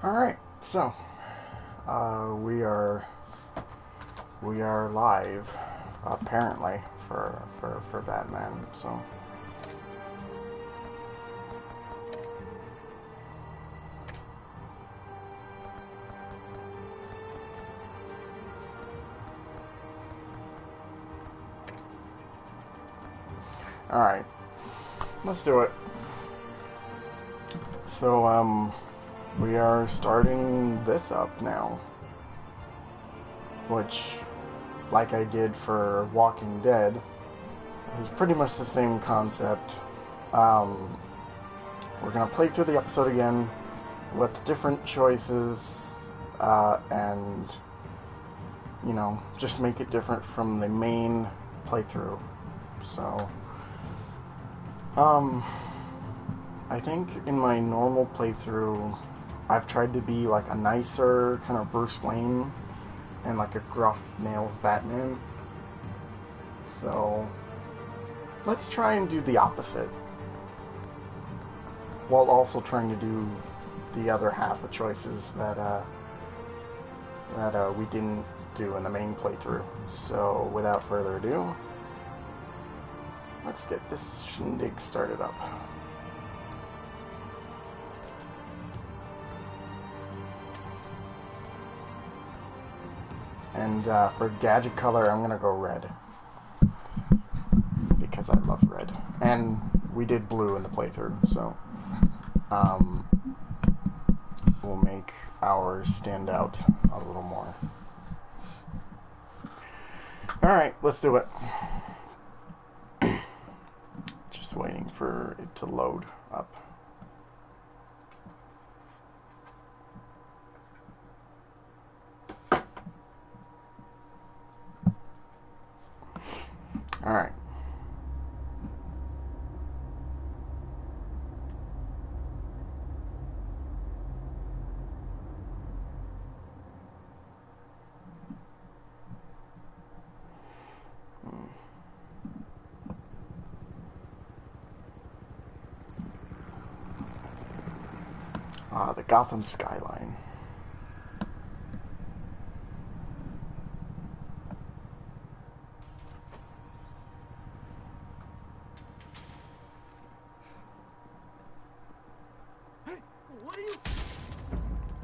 Alright, so we are live apparently for Batman, so alright, let's do it. So we are starting this up now, which, like I did for Walking Dead, is pretty much the same concept. We're gonna play through the episode again with different choices, and, you know, just make it different from the main playthrough. So, I think in my normal playthrough, I've tried to be like a nicer kind of Bruce Wayne and like a gruff nails Batman. So let's try and do the opposite, while also trying to do the other half of choices that we didn't do in the main playthrough. So without further ado, let's get this shindig started up. And for gadget color, I'm gonna go red, because I love red. And we did blue in the playthrough, so we'll make ours stand out a little more. Alright, let's do it. Just waiting for it to load up. Alright. The Gotham skyline.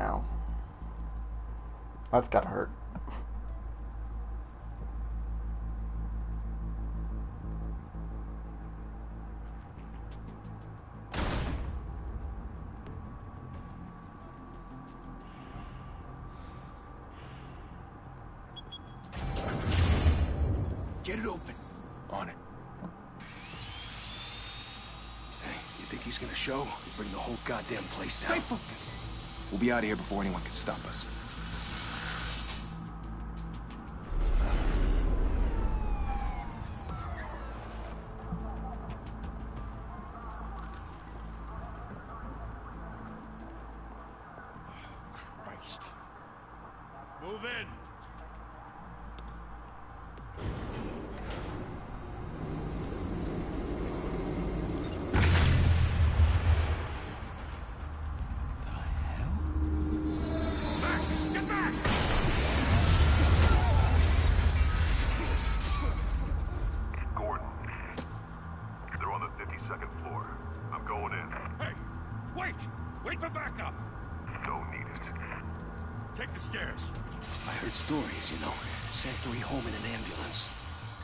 Ow. That's gotta hurt. Get it open. On it. Hey, you think he's gonna show? He'll bring the whole goddamn place down. Stay focused. We'll be out of here before anyone can stop us. Christ. Move in. Wait for backup! Don't need it. Take the stairs. I heard stories, you know. Sent 3 home in an ambulance.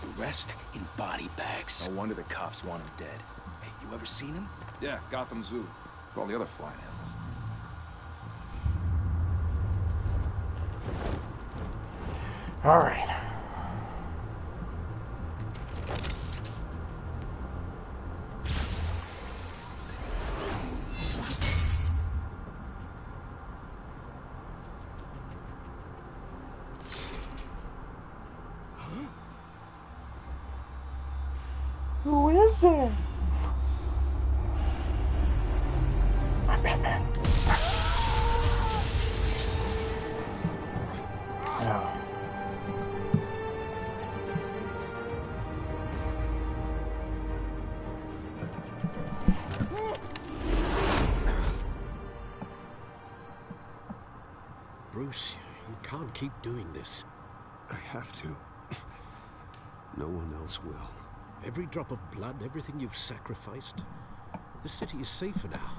The rest in body bags. No wonder the cops want him dead. Hey, you ever seen him? Yeah, Gotham Zoo. With all the other flying animals. Alright. Who is it? I'm Batman. Oh. Bruce, you can't keep doing this. I have to. No one else will. Every drop of blood, everything you've sacrificed. The city is safer now.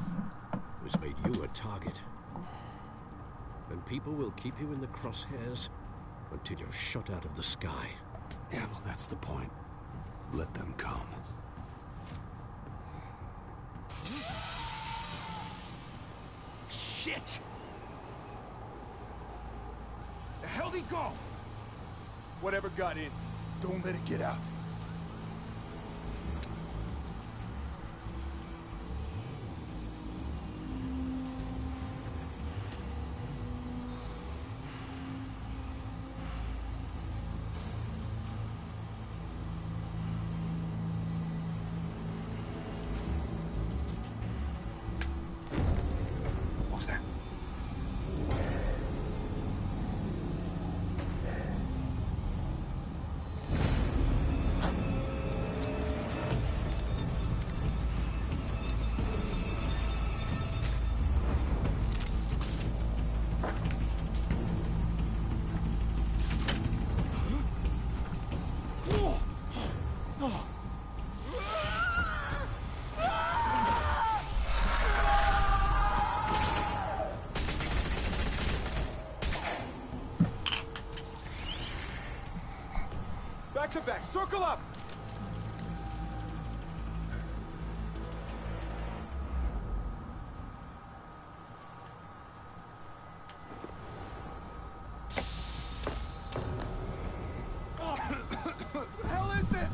It's made you a target. And people will keep you in the crosshairs until you're shot out of the sky. Yeah, well, that's the point. Let them come. Shit! The hell'd he go? Whatever got in, don't let it get out. What was that? Back to back, circle up! The hell is this?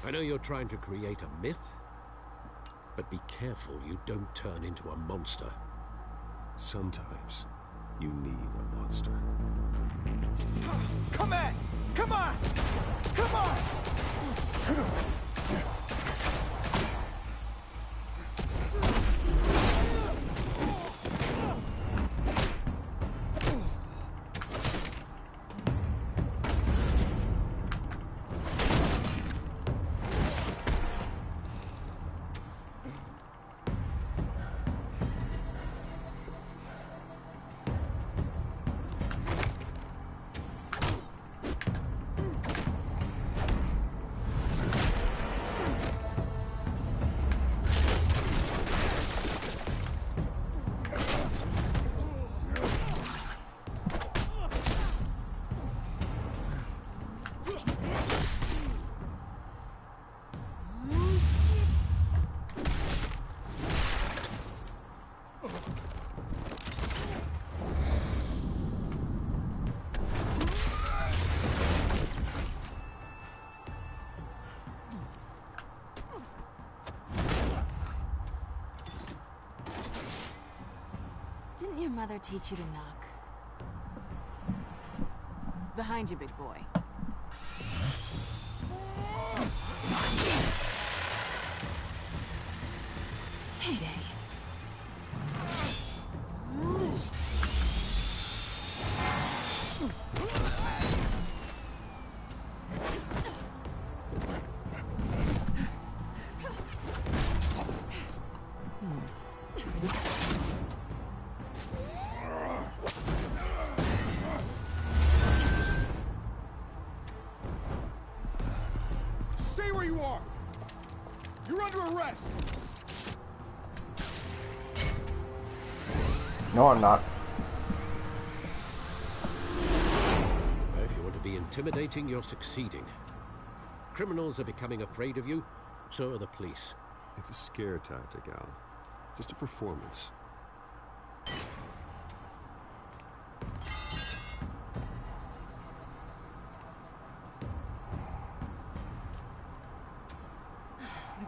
I know you're trying to create a myth, but be careful you don't turn into a monster. Sometimes you need a monster. Come on! Come on! Come on! Didn't your mother teach you to knock? Behind you, big boy. Heyday. Stay where you are! You're under arrest! No, I'm not. If you want to be intimidating, you're succeeding. Criminals are becoming afraid of you, so are the police. It's a scare tactic, Al. Just a performance.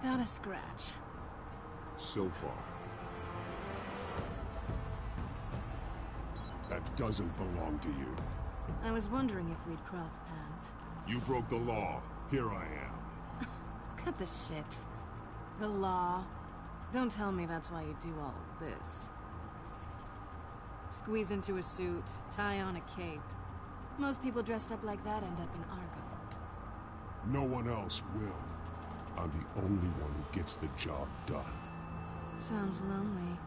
Without a scratch. So far. That doesn't belong to you. I was wondering if we'd cross paths. You broke the law. Here I am. Cut the shit. The law. Don't tell me that's why you do all of this. Squeeze into a suit, tie on a cape. Most people dressed up like that end up in Argo. No one else will. I'm the only one who gets the job done. Sounds lonely.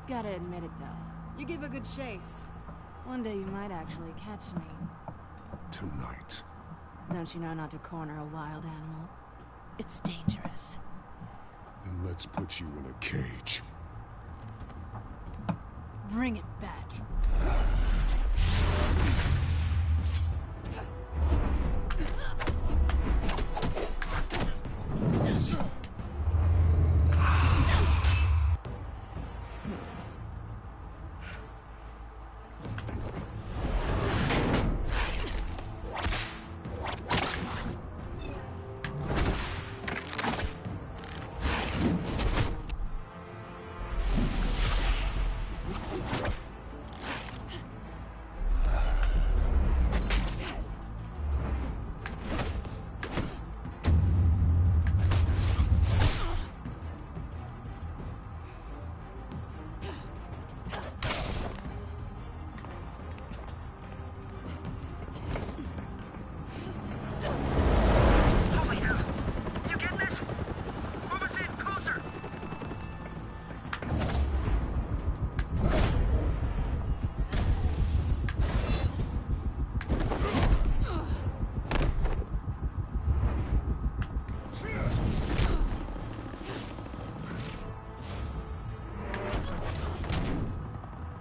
Gotta admit it, though. You give a good chase. One day you might actually catch me. Tonight. Don't you know not to corner a wild animal? It's dangerous. Then let's put you in a cage. Bring it, Bat.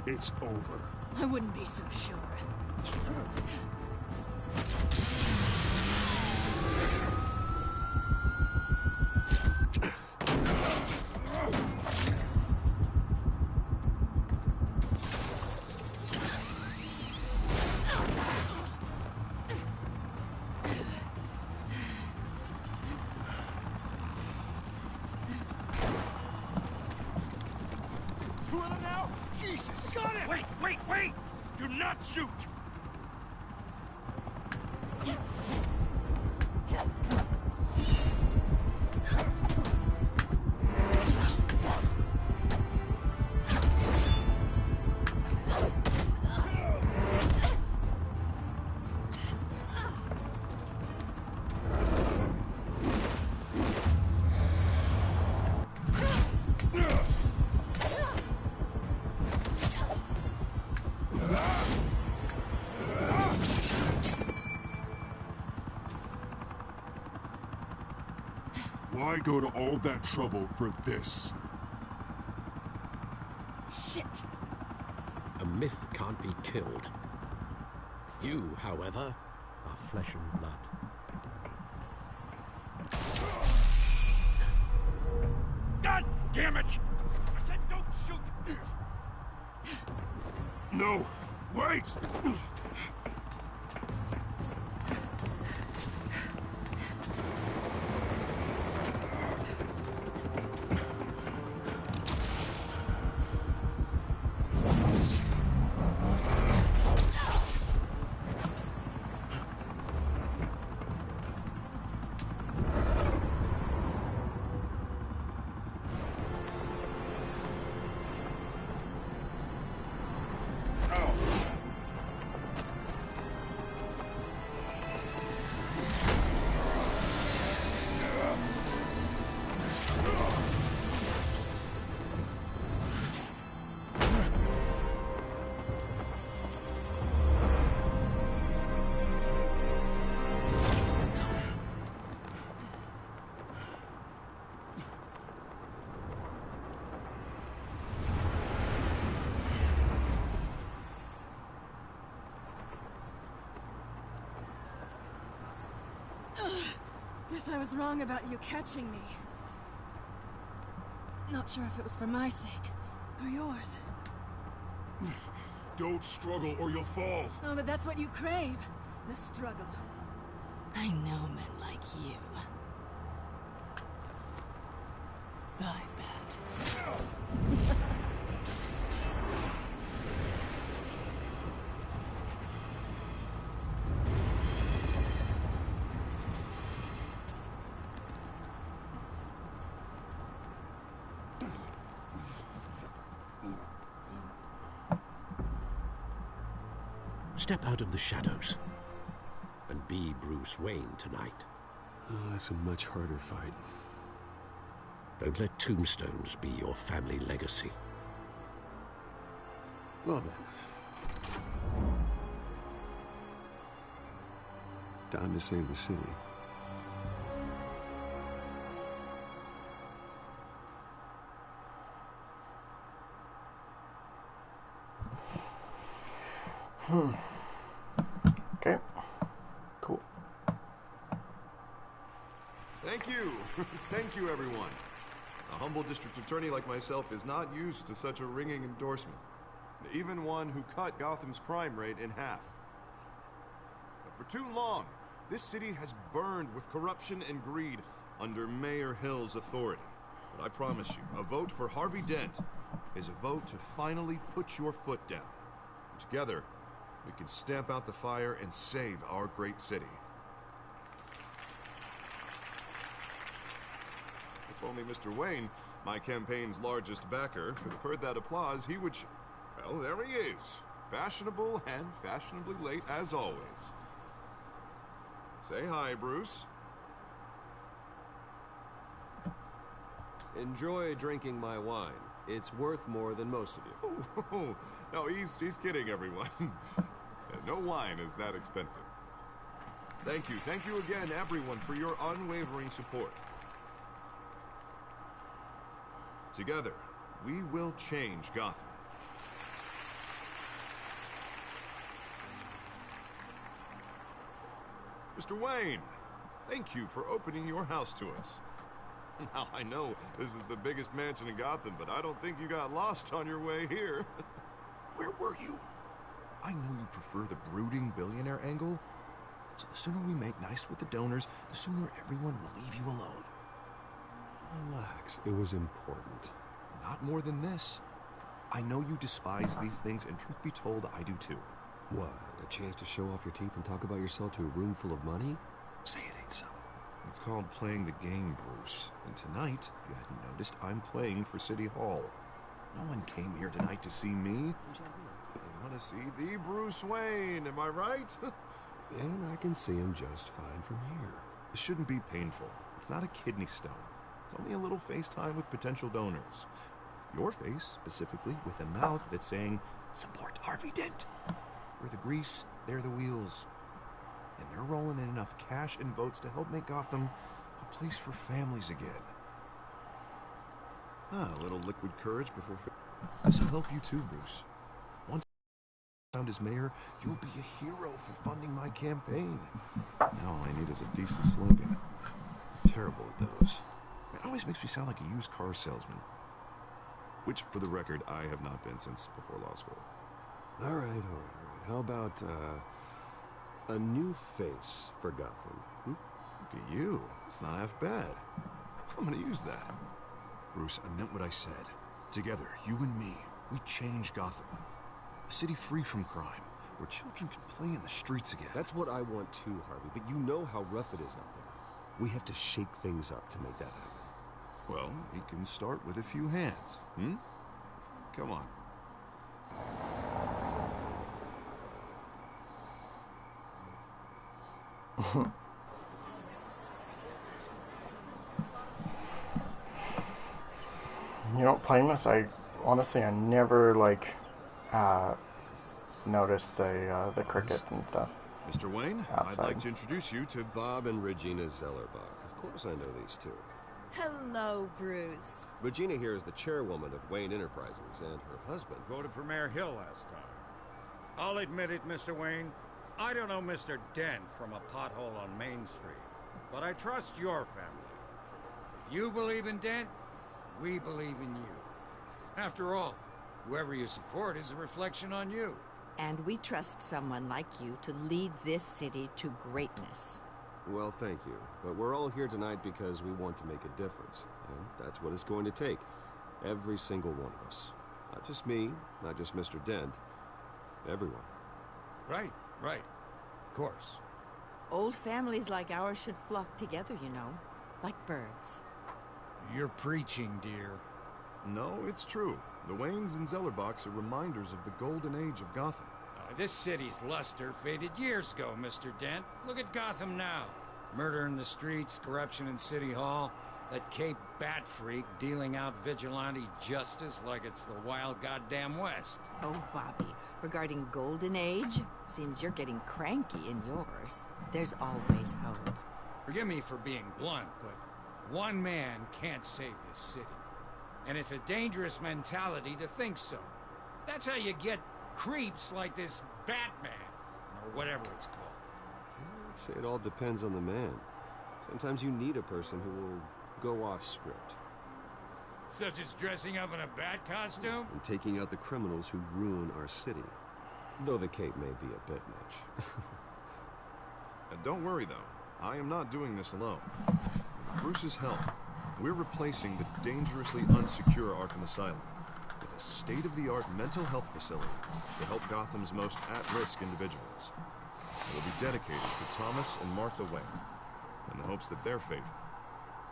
It's over. I wouldn't be so sure. Two of them now? Jesus! Got it! Wait, wait, wait! Do not shoot! Why go to all that trouble for this? Shit! A myth can't be killed. You, however, are flesh and blood. God damn it! I said don't shoot! No! Wait! Guess I was wrong about you catching me. Not sure if it was for my sake, or yours. Don't struggle or you'll fall. Oh, but that's what you crave. The struggle. I know men like you. I bet. Step out of the shadows and be Bruce Wayne tonight. Oh, that's a much harder fight. Don't let tombstones be your family legacy. Well then. Time to save the city. Okay. Cool. Thank you. Thank you, everyone. A humble district attorney like myself is not used to such a ringing endorsement. Even one who cut Gotham's crime rate in half. But for too long, this city has burned with corruption and greed under Mayor Hill's authority. But I promise you, a vote for Harvey Dent is a vote to finally put your foot down. Together, we can stamp out the fire and save our great city. If only Mr. Wayne, my campaign's largest backer, could have heard that applause, he would... Well, there he is. Fashionable and fashionably late as always. Say hi, Bruce. Enjoy drinking my wine. It's worth more than most of you. Oh, no, he's kidding, everyone. No wine is that expensive. Thank you again, everyone, for your unwavering support. Together, we will change Gotham. Mr. Wayne, thank you for opening your house to us. Now, I know this is the biggest mansion in Gotham, but I don't think you got lost on your way here. Where were you? I know you prefer the brooding billionaire angle, so the sooner we make nice with the donors, the sooner everyone will leave you alone. Relax, it was important. Not more than this. I know you despise these things, and truth be told, I do too. What, a chance to show off your teeth and talk about yourself to a room full of money? Say it ain't so. It's called playing the game, Bruce. And tonight, if you hadn't noticed, I'm playing for City Hall. No one came here tonight to see me. They want to see the Bruce Wayne, am I right? And I can see him just fine from here. This shouldn't be painful. It's not a kidney stone. It's only a little FaceTime with potential donors. Your face, specifically, with a mouth that's saying, support Harvey Dent. We're the grease, they're the wheels. And they're rolling in enough cash and votes to help make Gotham a place for families again. A little liquid courage before... This will help you too, Bruce. Once found as mayor, you'll be a hero for funding my campaign. Now all I need is a decent slogan. Terrible at those. It always makes me sound like a used car salesman. Which, for the record, I have not been since before law school. All right. How about, a new face for Gotham? Look at you. It's not half bad. I'm gonna use that. Bruce, I meant what I said. Together, you and me, we change Gotham. A city free from crime, where children can play in the streets again. That's what I want too, Harvey, but you know how rough it is out there. We have to shake things up to make that happen. Well, we can start with a few hands, Come on. You know, playing this, I honestly never noticed the crickets and stuff. Mr. Wayne, Outside. I'd like to introduce you to Bob and Regina Zellerbach. Of course I know these two. Hello, Bruce. Regina here is the chairwoman of Wayne Enterprises, and her husband... Voted for Mayor Hill last time. I'll admit it, Mr. Wayne. I don't know Mr. Dent from a pothole on Main Street, but I trust your family. If you believe in Dent, we believe in you. After all, whoever you support is a reflection on you. And we trust someone like you to lead this city to greatness. Well, thank you. But we're all here tonight because we want to make a difference. And that's what it's going to take. Every single one of us. Not just me, not just Mr. Dent. Everyone. Right. Of course. Old families like ours should flock together, you know. Like birds. You're preaching, dear. No, it's true. The Waynes and Zellerbachs are reminders of the golden age of Gotham. This city's luster faded years ago, Mr. Dent. Look at Gotham now. Murder in the streets, corruption in City Hall, that Cape Bat freak dealing out vigilante justice like it's the wild goddamn West. Oh, Bobby, regarding Golden Age, seems you're getting cranky in yours. There's always hope. Forgive me for being blunt, but one man can't save this city. And it's a dangerous mentality to think so. That's how you get creeps like this Batman, or whatever it's called. I'd say it all depends on the man. Sometimes you need a person who will go off script. Such as dressing up in a bat costume? And taking out the criminals who ruin our city. Though the cape may be a bit much. And don't worry, though. I am not doing this alone. With Bruce's help, we're replacing the dangerously unsecure Arkham Asylum with a state-of-the-art mental health facility to help Gotham's most at-risk individuals. It will be dedicated to Thomas and Martha Wayne, in the hopes that their fate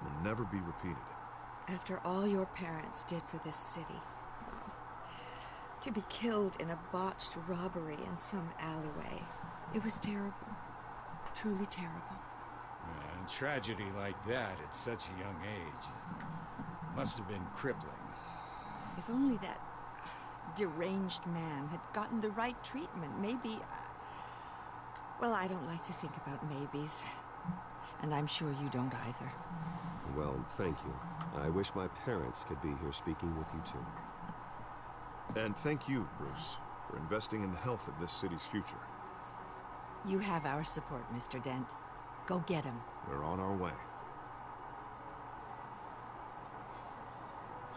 will never be repeated. After all your parents did for this city, to be killed in a botched robbery in some alleyway, it was terrible. Truly terrible. And tragedy like that at such a young age must have been crippling. If only that deranged man had gotten the right treatment, maybe... Well, I don't like to think about maybes. And I'm sure you don't either. Well, thank you. I wish my parents could be here speaking with you too. And thank you, Bruce, for investing in the health of this city's future. You have our support, Mr. Dent. Go get him. We're on our way.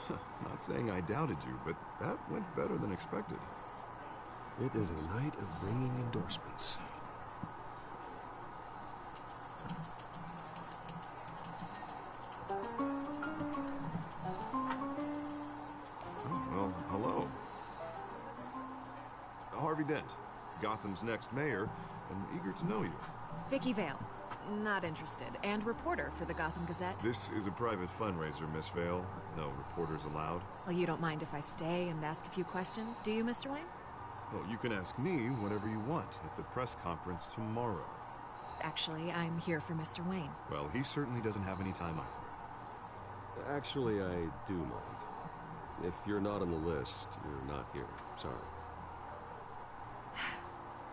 Not saying I doubted you, but that went better than expected. It is a night of ringing endorsements. Well, hello. Harvey Dent, Gotham's next mayor, and eager to know you. Vicky Vale. Not interested. And reporter for the Gotham Gazette. This is a private fundraiser, Miss Vale. No reporters allowed. Well, you don't mind if I stay and ask a few questions, do you, Mr. Wayne? Well, you can ask me whatever you want at the press conference tomorrow. Actually, I'm here for Mr. Wayne. Well, he certainly doesn't have any time either. Actually, I do mind. If you're not on the list, you're not here. Sorry.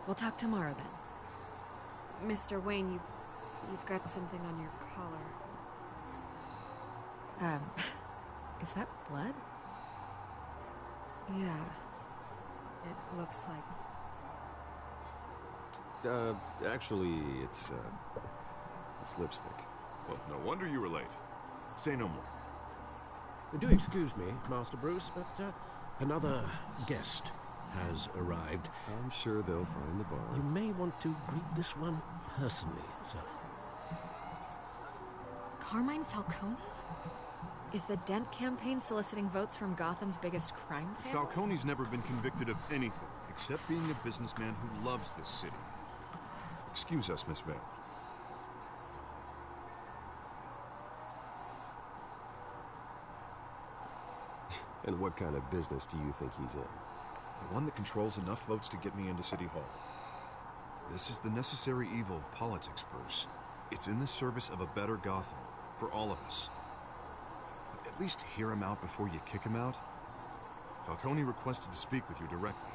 We'll talk tomorrow, then. Mr. Wayne, you've got something on your collar. Is that blood? Yeah. It looks like... Actually, it's lipstick. Well, no wonder you were late. Say no more. Do excuse me, Master Bruce, but another guest has arrived. I'm sure they'll find the bar. You may want to greet this one personally, sir. Carmine Falcone? Is the Dent campaign soliciting votes from Gotham's biggest crime family? Falcone's never been convicted of anything except being a businessman who loves this city. Excuse us, Miss Vale. And what kind of business do you think he's in? The one that controls enough votes to get me into City Hall. This is the necessary evil of politics, Bruce. It's in the service of a better Gotham, for all of us. At least hear him out before you kick him out. Falcone requested to speak with you directly.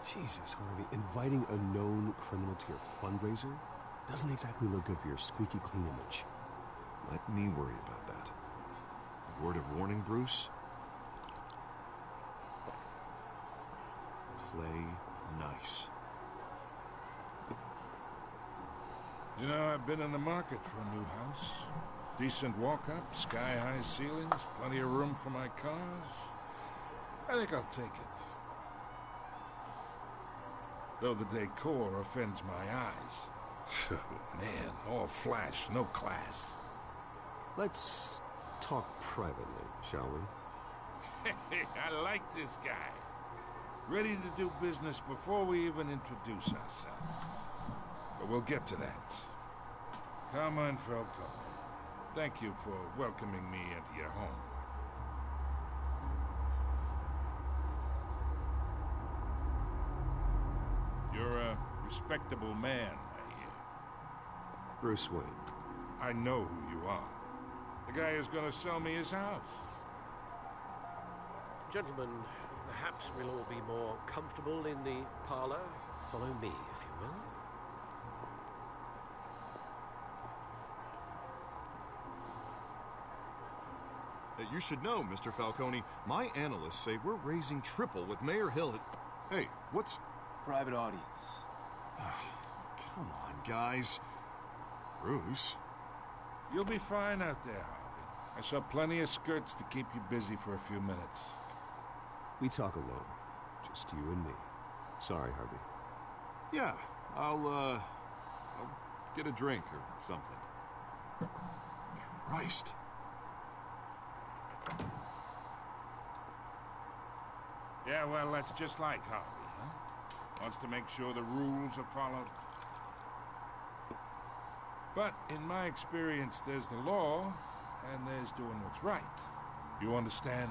Jesus, Harvey, inviting a known criminal to your fundraiser doesn't exactly look good for your squeaky clean image. Let me worry about that. A word of warning, Bruce? Play nice. You know, I've been in the market for a new house. Decent walk-up, sky-high ceilings, plenty of room for my cars. I think I'll take it. Though the decor offends my eyes. Man, all flash, no class. Let's talk privately, shall we? Hey, I like this guy. Ready to do business before we even introduce ourselves. But we'll get to that. Come on, Falcone. Thank you for welcoming me into your home. You're a respectable man, I hear. Bruce Wayne. I know who you are. The guy who's gonna sell me his house. Gentlemen, perhaps we'll all be more comfortable in the parlor. Follow me, if you will. You should know, Mr. Falcone, my analysts say we're raising triple with Mayor Hill at... Hey, what's... Private audience. Come on, guys. Bruce? You'll be fine out there, Harvey. I saw plenty of skirts to keep you busy for a few minutes. We talk alone. Just you and me. Sorry, Harvey. Yeah, I'll get a drink or something. Christ. Yeah, well, that's just like Harvey, huh? Wants to make sure the rules are followed. But in my experience, there's the law, and there's doing what's right. You understand?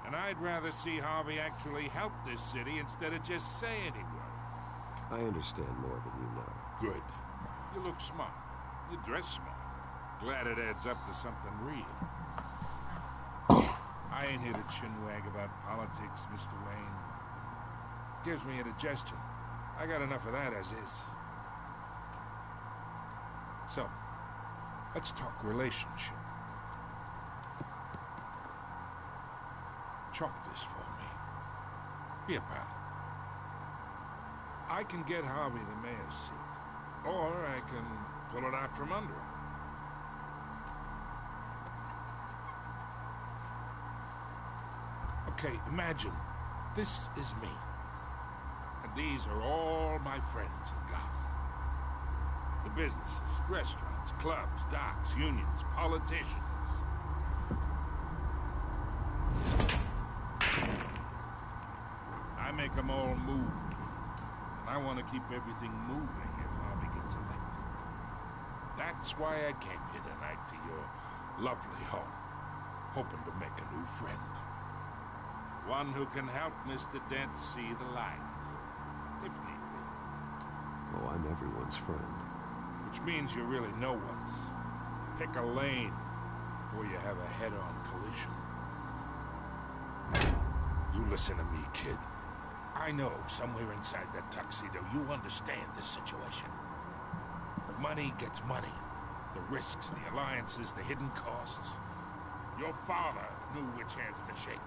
And I'd rather see Harvey actually help this city instead of just saying he would. I understand more than you know. Good. You look smart. You dress smart. Glad it adds up to something real. I ain't here to chinwag about politics, Mr. Wayne. Gives me indigestion. I got enough of that as is. So, let's talk relationship. Chalk this for me. Be a pal. I can get Harvey the mayor's seat, or I can pull it out from under him. Okay, imagine this is me. And these are all my friends in Gotham. The businesses, restaurants, clubs, docks, unions, politicians. I make them all move. And I want to keep everything moving if Harvey gets elected. That's why I came here tonight to your lovely home, hoping to make a new friend. One who can help Mr. Dent see the light, if need be. Oh, I'm everyone's friend. Which means you're really no one's. Pick a lane before you have a head-on collision. You listen to me, kid. I know somewhere inside that tuxedo you understand this situation. Money gets money. The risks, the alliances, the hidden costs. Your father knew which hands to shake.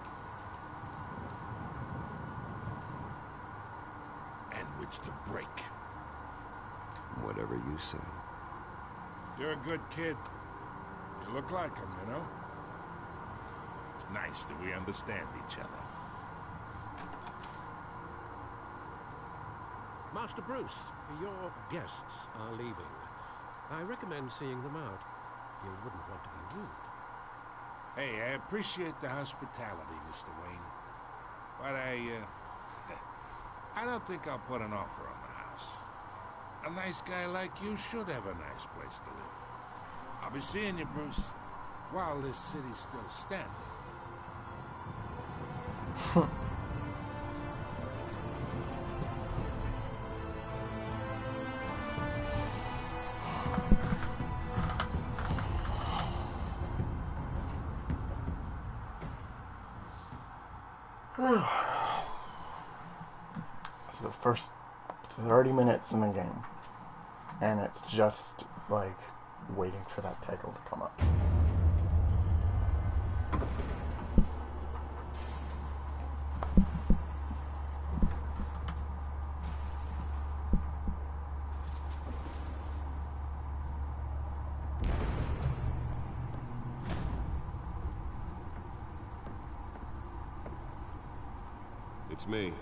And which to break. Whatever you say. You're a good kid. You look like him, you know? It's nice that we understand each other. Master Bruce, your guests are leaving. I recommend seeing them out. You wouldn't want to be rude. Hey, I appreciate the hospitality, Mr. Wayne. But I don't think I'll put an offer on the house. A nice guy like you should have a nice place to live. I'll be seeing you, Bruce, while this city's still standing. It's the first 30 minutes in the game, and it's just like waiting for that title to come up. It's me.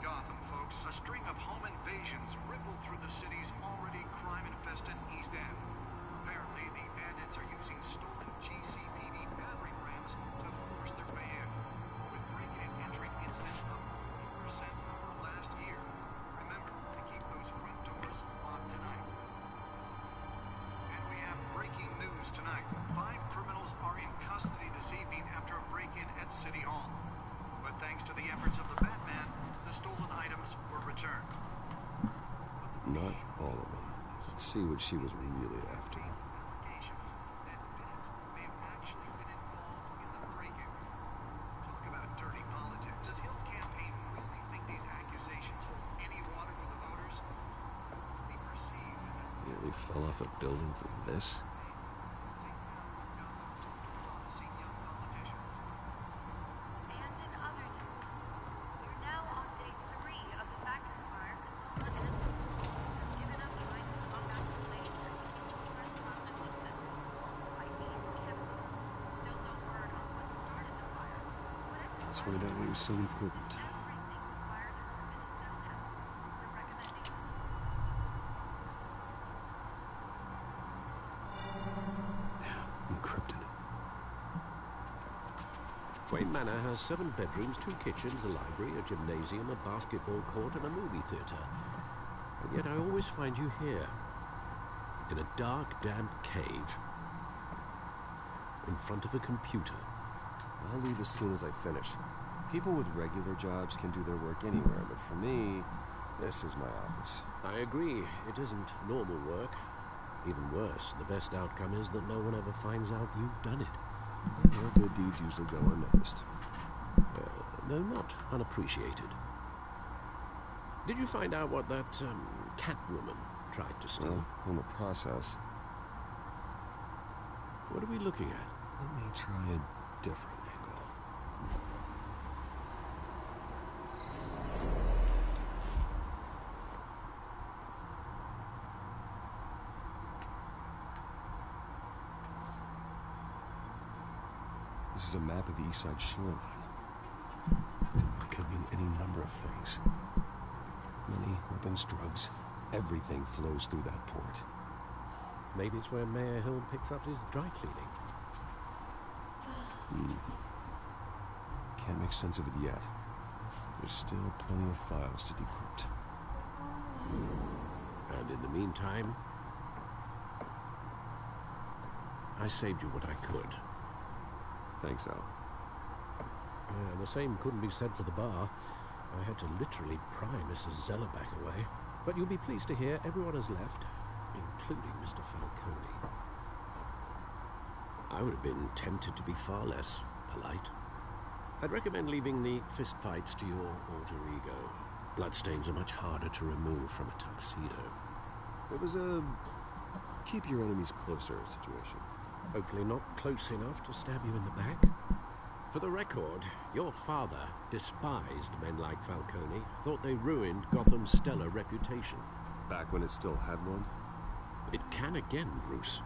Gotham, folks. A string of home invasions ripple through the city's already crime-infested East End. Apparently, the bandits are using stolen GCPD battering rams to force their way in, with break-in and entry incidents up 40% over last year. Remember to keep those front doors locked tonight. And we have breaking news tonight. 5 criminals are in custody this evening after a break-in at City Hall. But thanks to the efforts of the Batman, the stolen items were returned. Not all of them. Let's see what she was really after. Allegations that Dent may have actually been involved in the break-in. Talk about dirty politics. Does Hill's campaign really think these accusations hold any water with the voters? Will be perceived as a Nearly fell off a building for this? And in other news, we're now on day 3 of the factory fire that Lola and his proposals have given up trying to combat the blaze at the Kingsburg Processing Center by East Chemical. Still no word on what started the fire. Let's find out what was so important. Everything the fire department is done now. We're recommending Encrypted. Wayne Manor has 7 bedrooms, 2 kitchens, a library, a gymnasium, a basketball court, and a movie theatre. And yet I always find you here, in a dark, damp cave, in front of a computer. I'll leave as soon as I finish. People with regular jobs can do their work anywhere, but for me, this is my office. I agree, it isn't normal work. Even worse, the best outcome is that no one ever finds out you've done it. Well, good deeds usually go unnoticed. Though not unappreciated. Did you find out what that Catwoman tried to steal? Well, in the process. What are we looking at? Let me try a different angle. This is a map of the East Side shoreline. It could mean any number of things. Money, weapons, drugs. Everything flows through that port. Maybe it's where Mayor Hill picks up his dry cleaning. Can't make sense of it yet. There's still plenty of files to decrypt. And in the meantime, I saved you what I could. Thanks, Al. The same couldn't be said for the bar. I had to literally pry Mrs. Zellerback away. But you'll be pleased to hear everyone has left, including Mr. Falcone. I would have been tempted to be far less polite. I'd recommend leaving the fistfights to your alter ego. Bloodstains are much harder to remove from a tuxedo. It was a keep your enemies closer situation. Hopefully not close enough to stab you in the back. For the record, your father despised men like Falcone, thought they ruined Gotham's stellar reputation. Back when it still had one? It can again, Bruce.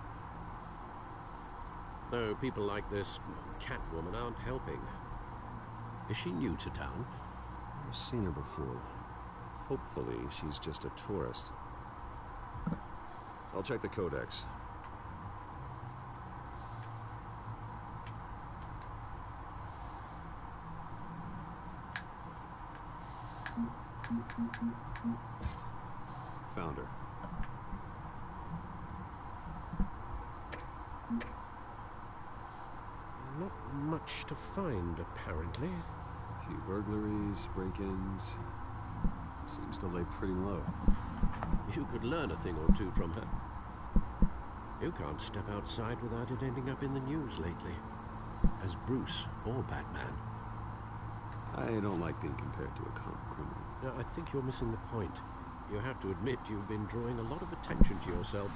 Though people like this Catwoman aren't helping. Is she new to town? I've seen her before. Hopefully, she's just a tourist. I'll check the codex. Found her. Not much to find, apparently. A few burglaries, break-ins. Seems to lay pretty low. You could learn a thing or two from her. You can't step outside without it ending up in the news lately. As Bruce or Batman. I don't like being compared to a common criminal. No, I think you're missing the point. You have to admit you've been drawing a lot of attention to yourself,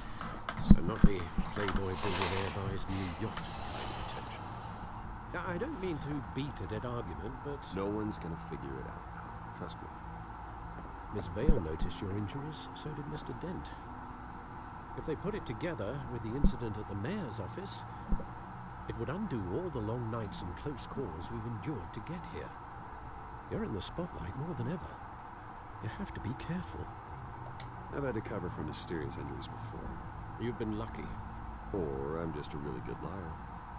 and not the playboy billionaire buys new yacht kind of attention. Now, I don't mean to beat a dead argument, but... No one's gonna figure it out. Trust me. Miss Vale noticed your injuries, so did Mr. Dent. If they put it together with the incident at the mayor's office, it would undo all the long nights and close calls we've endured to get here. You're in the spotlight more than ever. You have to be careful. I've had to cover for mysterious injuries before. You've been lucky. Or I'm just a really good liar.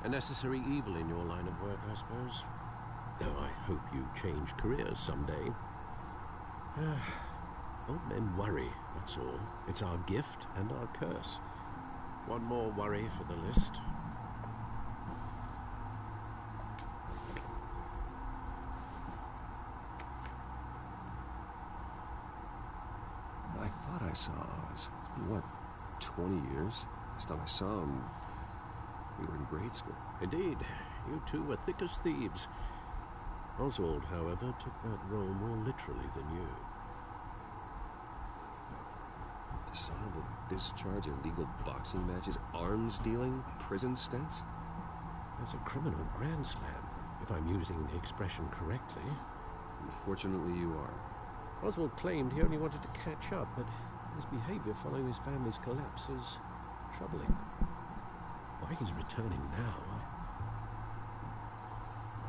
A necessary evil in your line of work, I suppose. Though I hope you change careers someday. Old men worry, that's all. It's our gift and our curse. One more worry for the list. I thought I saw Oz. It's been, what, 20 years? Last time I saw him, we were in grade school. Indeed, you two were thick as thieves. Oswald, however, took that role more literally than you. Dishonorable discharge, illegal boxing matches, arms dealing, prison stints? That's a criminal grand slam, if I'm using the expression correctly. Unfortunately, you are. Oswald claimed he only wanted to catch up, but his behavior following his family's collapse is troubling. Why he's returning now,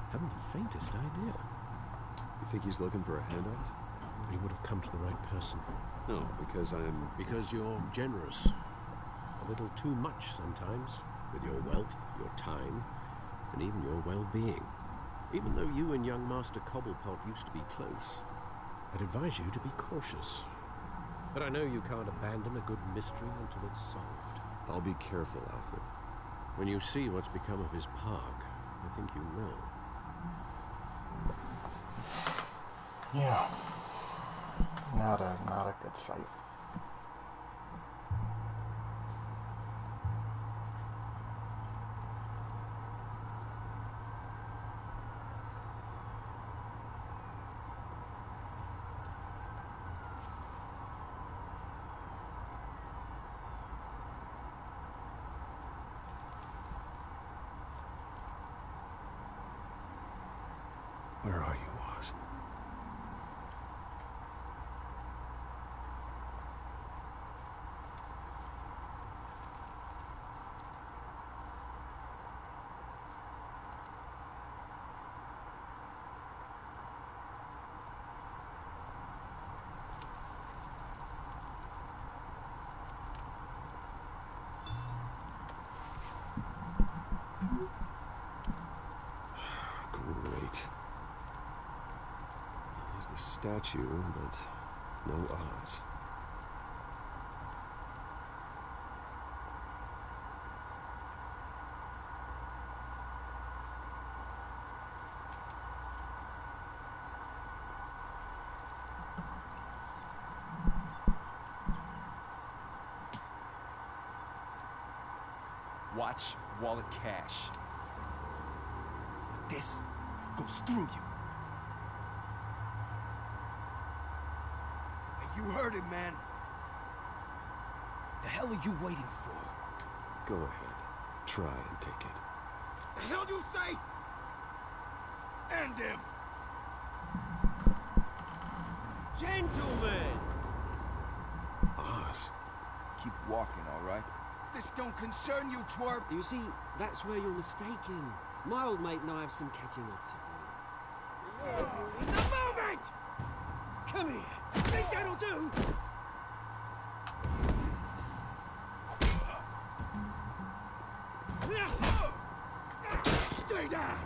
I haven't the faintest idea. You think he's looking for a handout? He would have come to the right person. No, because I'm... Because you're generous. A little too much sometimes, with your wealth, your time, and even your well-being. Even though you and young Master Cobblepot used to be close, I'd advise you to be cautious. But I know you can't abandon a good mystery until it's solved. I'll be careful, Alfred. When you see what's become of his park, I think you will. Yeah. Not a good sight. Where are you, Oz? Great. Here's the statue, but no Oz. Watch wallet cash. This goes through you. Hey, you heard it, man. The hell are you waiting for? Go ahead. Try and take it. The hell do you say? End him! Gentlemen! Oz. Keep walking, all right? This don't concern you, twerp! You see, that's where you're mistaken. My old mate and I have some catching up to do. In the moment! Come here! Think that'll do? Stay down!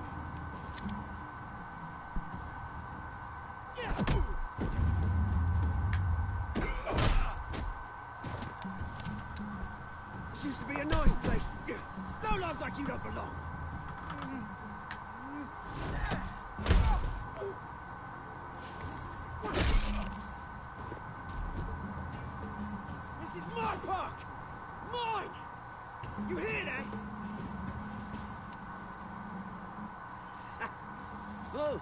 This used to be a nice place. No loves like you don't belong. This is my park! Mine! You hear that? Oh,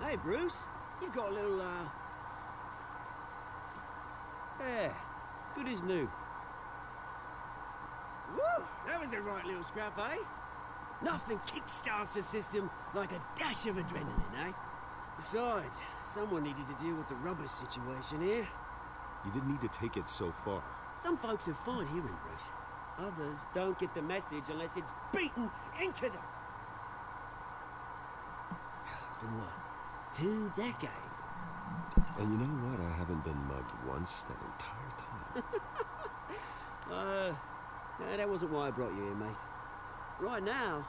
hey Bruce. You've got a little, yeah, good as new. Woo! That was a right little scrap, eh? Nothing kickstarts the system like a dash of adrenaline, eh? Besides, someone needed to deal with the rubber situation here. You didn't need to take it so far. Some folks are fine hearing, Bruce. Others don't get the message unless it's beaten into them. It's been what? 2 decades? And you know what? I haven't been mugged once that entire time. Yeah, that wasn't why I brought you here, mate. Right now,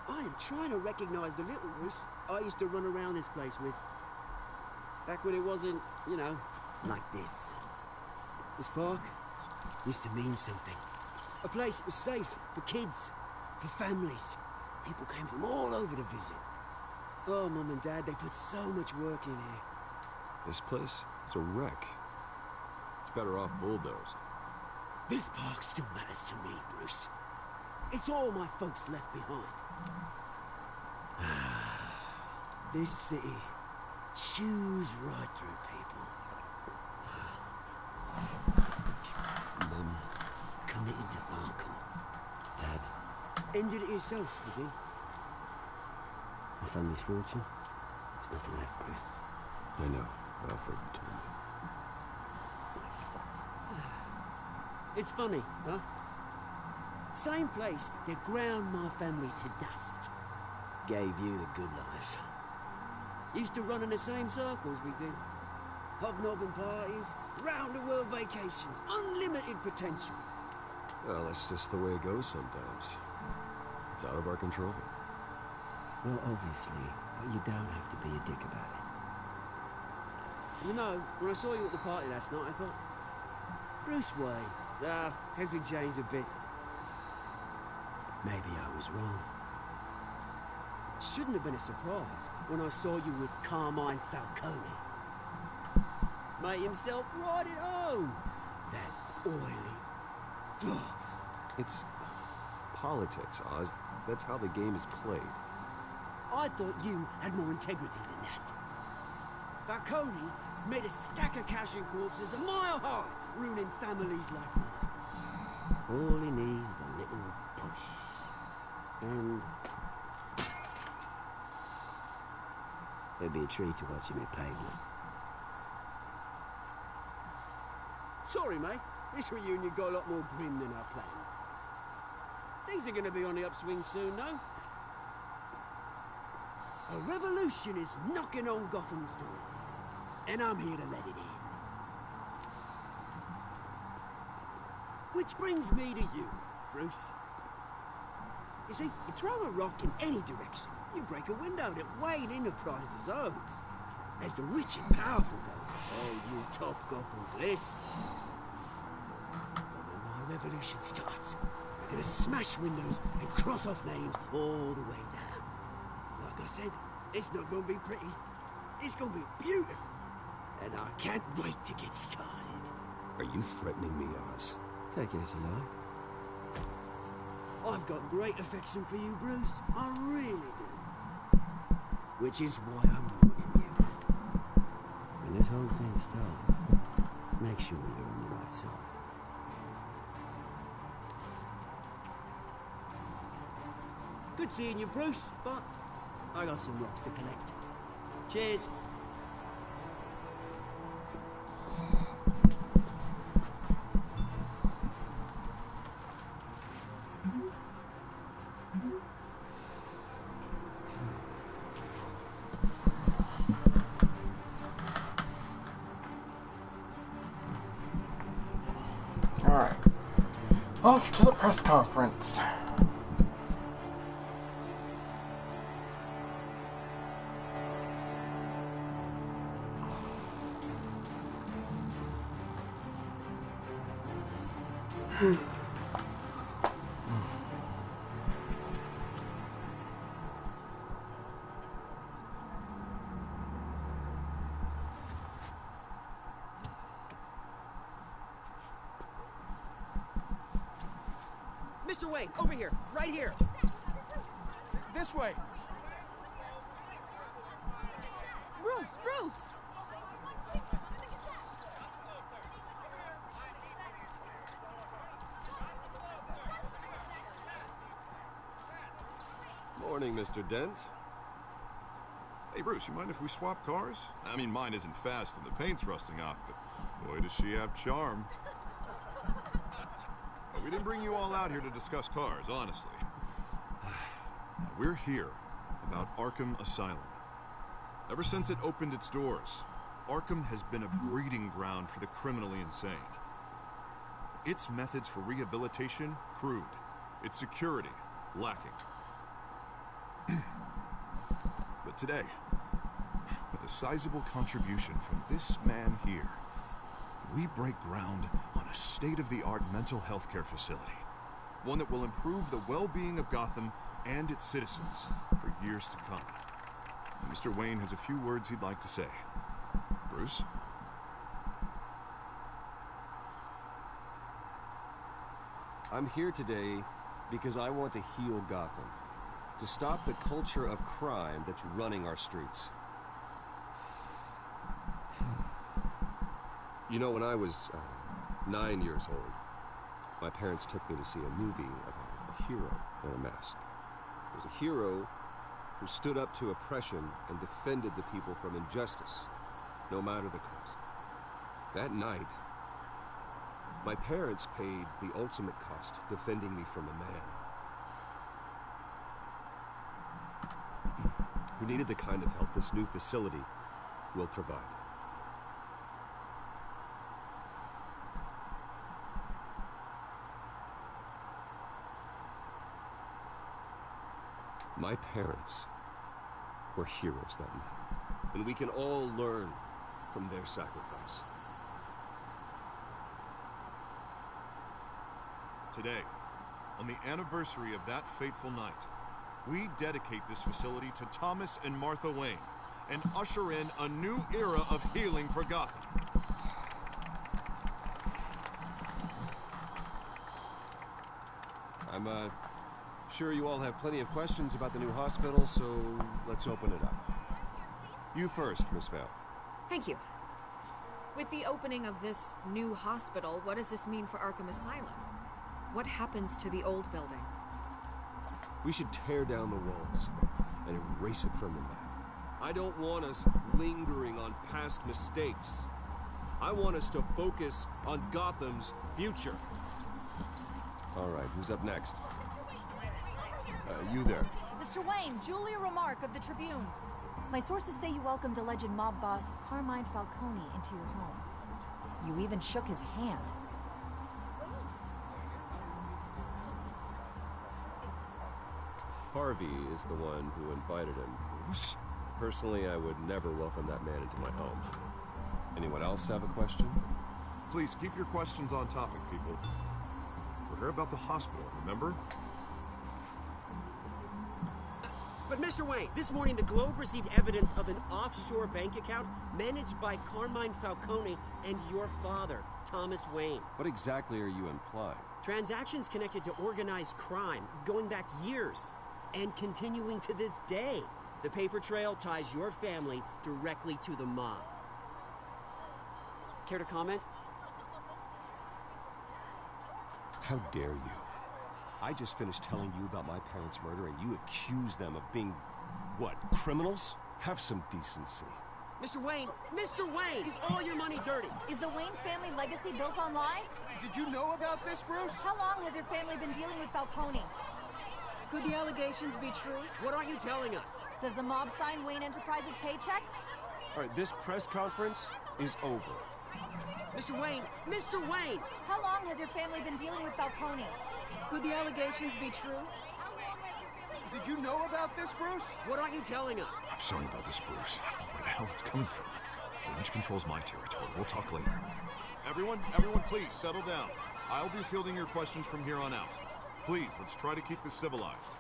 I am trying to recognize the little Bruce I used to run around this place with. Back when it wasn't, you know, like this. This park used to mean something. A place that was safe for kids, for families. People came from all over to visit. Oh, Mum and Dad, they put so much work in here. This place is a wreck. It's better off bulldozed. This park still matters to me, Bruce. It's all my folks left behind. This city chews right through people. Mum committed to Arkham. Dad ended it yourself, you think? My family's fortune. There's nothing left, Bruce. I know. Alfred told me. It's funny, huh? Same place that ground my family to dust. Gave you the good life. Used to run in the same circles we did. Hobnobbing parties, round-the-world vacations, unlimited potential. Well, that's just the way it goes sometimes. It's out of our control. Well, obviously, but you don't have to be a dick about it. You know, when I saw you at the party last night, I thought, Bruce Wayne, hasn't changed a bit. Maybe I was wrong. Shouldn't have been a surprise when I saw you with Carmine Falcone. Made himself right at home. That oily... It's politics, Oz. That's how the game is played. I thought you had more integrity than that. Falcone made a stack of cash and corpses a mile high, ruining families like mine. All he needs is a little push. And... there'd be a treat to watching it pavement. Sorry, mate. This reunion got a lot more grim than I planned. Things are gonna be on the upswing soon, no? A revolution is knocking on Gotham's door. And I'm here to let it in. Which brings me to you, Bruce. You see, you throw a rock in any direction, you break a window that Wayne Enterprises owns. As the rich and powerful go, oh, you top Gotham's list. But when my revolution starts, we're gonna smash windows and cross off names all the way down. Like I said, it's not gonna be pretty. It's gonna be beautiful. And I can't wait to get started. Are you threatening me, Oz? Take it as you like. I've got great affection for you, Bruce. I really do. Which is why I'm warning you. When this whole thing starts, make sure you're on the right side. Good seeing you, Bruce, but I got some rocks to collect. Cheers. Alright. Off to the press conference. Mr. Wayne, over here, right here. This way. Bruce, Bruce! Morning, Mr. Dent. Hey, Bruce, you mind if we swap cars? I mean, mine isn't fast and the paint's rusting off, but boy, does she have charm. We didn't bring you all out here to discuss cars, honestly. We're here about Arkham Asylum. Ever since it opened its doors, Arkham has been a breeding ground for the criminally insane. Its methods for rehabilitation, crude. Its security, lacking. But today, with a sizable contribution from this man here, we break ground on a state-of-the-art mental health care facility. One that will improve the well-being of Gotham and its citizens for years to come. And Mr. Wayne has a few words he'd like to say. Bruce? I'm here today because I want to heal Gotham. To stop the culture of crime that's running our streets. You know, when I was 9 years old, my parents took me to see a movie about a hero in a mask. It was a hero who stood up to oppression and defended the people from injustice, no matter the cost. That night, my parents paid the ultimate cost defending me from a man who needed the kind of help this new facility will provide. My parents were heroes that night, and we can all learn from their sacrifice. Today, on the anniversary of that fateful night, we dedicate this facility to Thomas and Martha Wayne and usher in a new era of healing for Gotham. I'm sure you all have plenty of questions about the new hospital, so let's open it up. You first, Miss Vale. Thank you. With the opening of this new hospital, what does this mean for Arkham Asylum? What happens to the old building? We should tear down the walls and erase it from the map. I don't want us lingering on past mistakes. I want us to focus on Gotham's future. All right, who's up next? You there. Mr. Wayne, Julia Remark of the Tribune. My sources say you welcomed alleged mob boss Carmine Falcone into your home. You even shook his hand. Harvey is the one who invited him. Bruce? Personally, I would never welcome that man into my home. Anyone else have a question? Please, keep your questions on topic, people. We're here about the hospital, remember? But Mr. Wayne, this morning the Globe received evidence of an offshore bank account managed by Carmine Falcone and your father, Thomas Wayne. What exactly are you implying? Transactions connected to organized crime, going back years, and continuing to this day. The paper trail ties your family directly to the mob. Care to comment? How dare you? I just finished telling you about my parents' murder and you accuse them of being, what, criminals? Have some decency. Mr. Wayne, is all your money dirty? Is the Wayne family legacy built on lies? Did you know about this, Bruce? How long has your family been dealing with Falcone? Could the allegations be true? What aren't you telling us? Does the mob sign Wayne Enterprises paychecks? All right, this press conference is over. Mr. Wayne! How long has your family been dealing with Falcone? Could the allegations be true? Did you know about this, Bruce? What aren't you telling us? I'm sorry about this, Bruce. Where the hell it's coming from? Damage control's my territory. We'll talk later. Everyone, please, settle down. I'll be fielding your questions from here on out. Please, let's try to keep this civilized.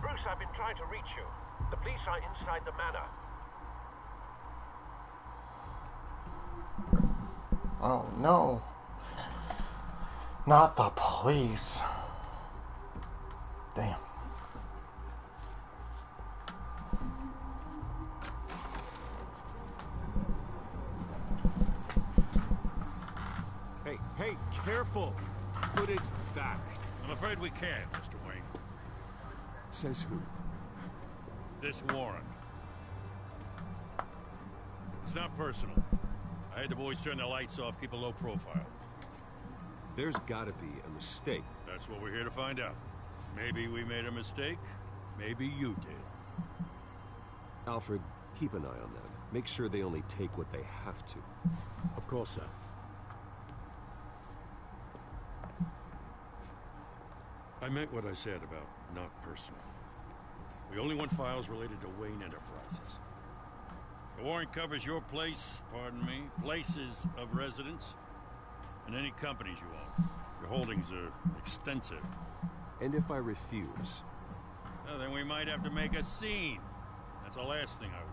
Bruce, I've been trying to reach you. The police are inside the manor. Oh no. Not the police. Damn. Hey, careful! Put it back. I'm afraid we can't, Mr. Wayne. Says who? This warrant. It's not personal. I had the boys turn the lights off, keep a low profile. There's gotta be a mistake. That's what we're here to find out. Maybe we made a mistake. Maybe you did. Alfred, Keep an eye on them. Make sure they only take what they have to. Of course, sir. I meant what I said about not personal. We only want files related to Wayne Enterprises. The warrant covers your place, pardon me, places of residence, and any companies you own. Your holdings are extensive. And if I refuse? Well, then we might have to make a scene. That's the last thing I want.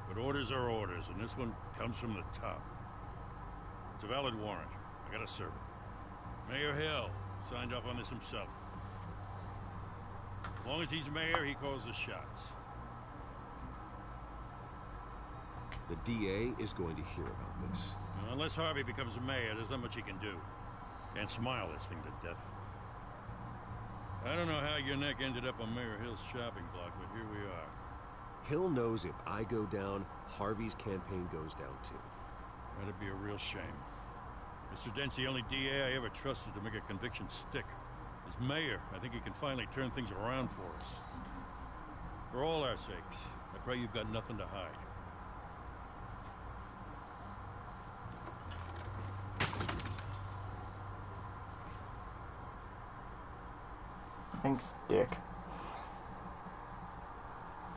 But orders are orders, and this one comes from the top. It's a valid warrant. I gotta serve it. Mayor Hill signed off on this himself. As long as he's mayor, he calls the shots. The DA is going to hear about this. Well, unless Harvey becomes a mayor, there's not much he can do. Can't smile this thing to death. I don't know how your neck ended up on Mayor Hill's shopping block, but here we are. Hill knows if I go down, Harvey's campaign goes down too. That'd be a real shame. Mr. Dent's the only DA I ever trusted to make a conviction stick. As mayor, I think he can finally turn things around for us. For all our sakes, I pray you've got nothing to hide. Thanks, Dick.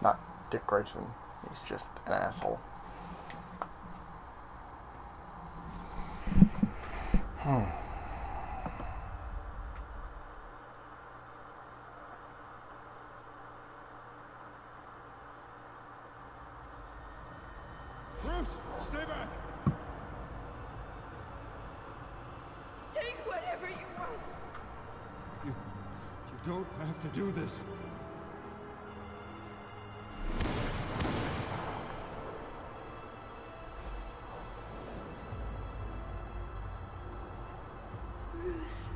Not Dick Grayson. He's just an asshole. Bruce, stay back! Take whatever you want. You don't have to do this. Bruce.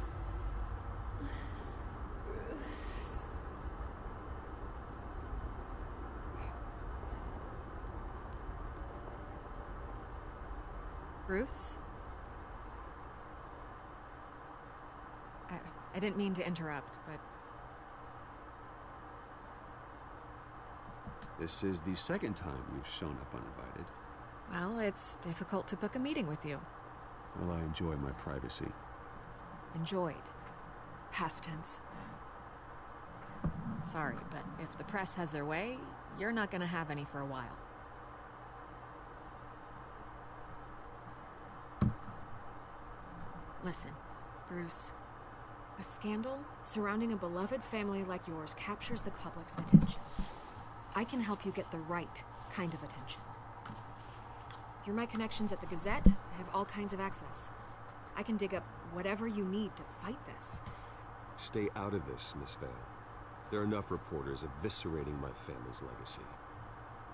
Bruce. Bruce? I didn't mean to interrupt, but... This is the second time you've shown up uninvited. Well, it's difficult to book a meeting with you. Well, I enjoy my privacy. Enjoyed. Past tense. Sorry, but if the press has their way, you're not gonna have any for a while. Listen, Bruce. A scandal surrounding a beloved family like yours captures the public's attention. I can help you get the right kind of attention. Through my connections at the Gazette, I have all kinds of access. I can dig up whatever you need to fight this. Stay out of this, Miss Vale. There are enough reporters eviscerating my family's legacy.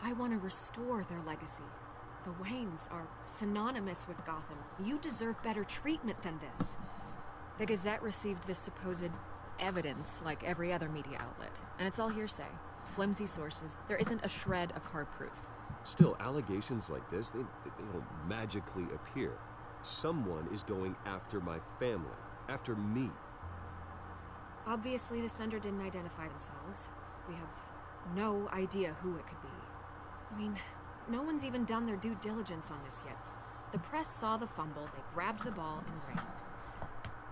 I want to restore their legacy. The Waynes are synonymous with Gotham. You deserve better treatment than this. The Gazette received this supposed evidence like every other media outlet, and it's all hearsay. Flimsy sources. There isn't a shred of hard proof. Still, allegations like this, they don't magically appear. Someone is going after my family, after me. Obviously, the sender didn't identify themselves. We have no idea who it could be. I mean, no one's even done their due diligence on this yet. The press saw the fumble, they grabbed the ball and ran.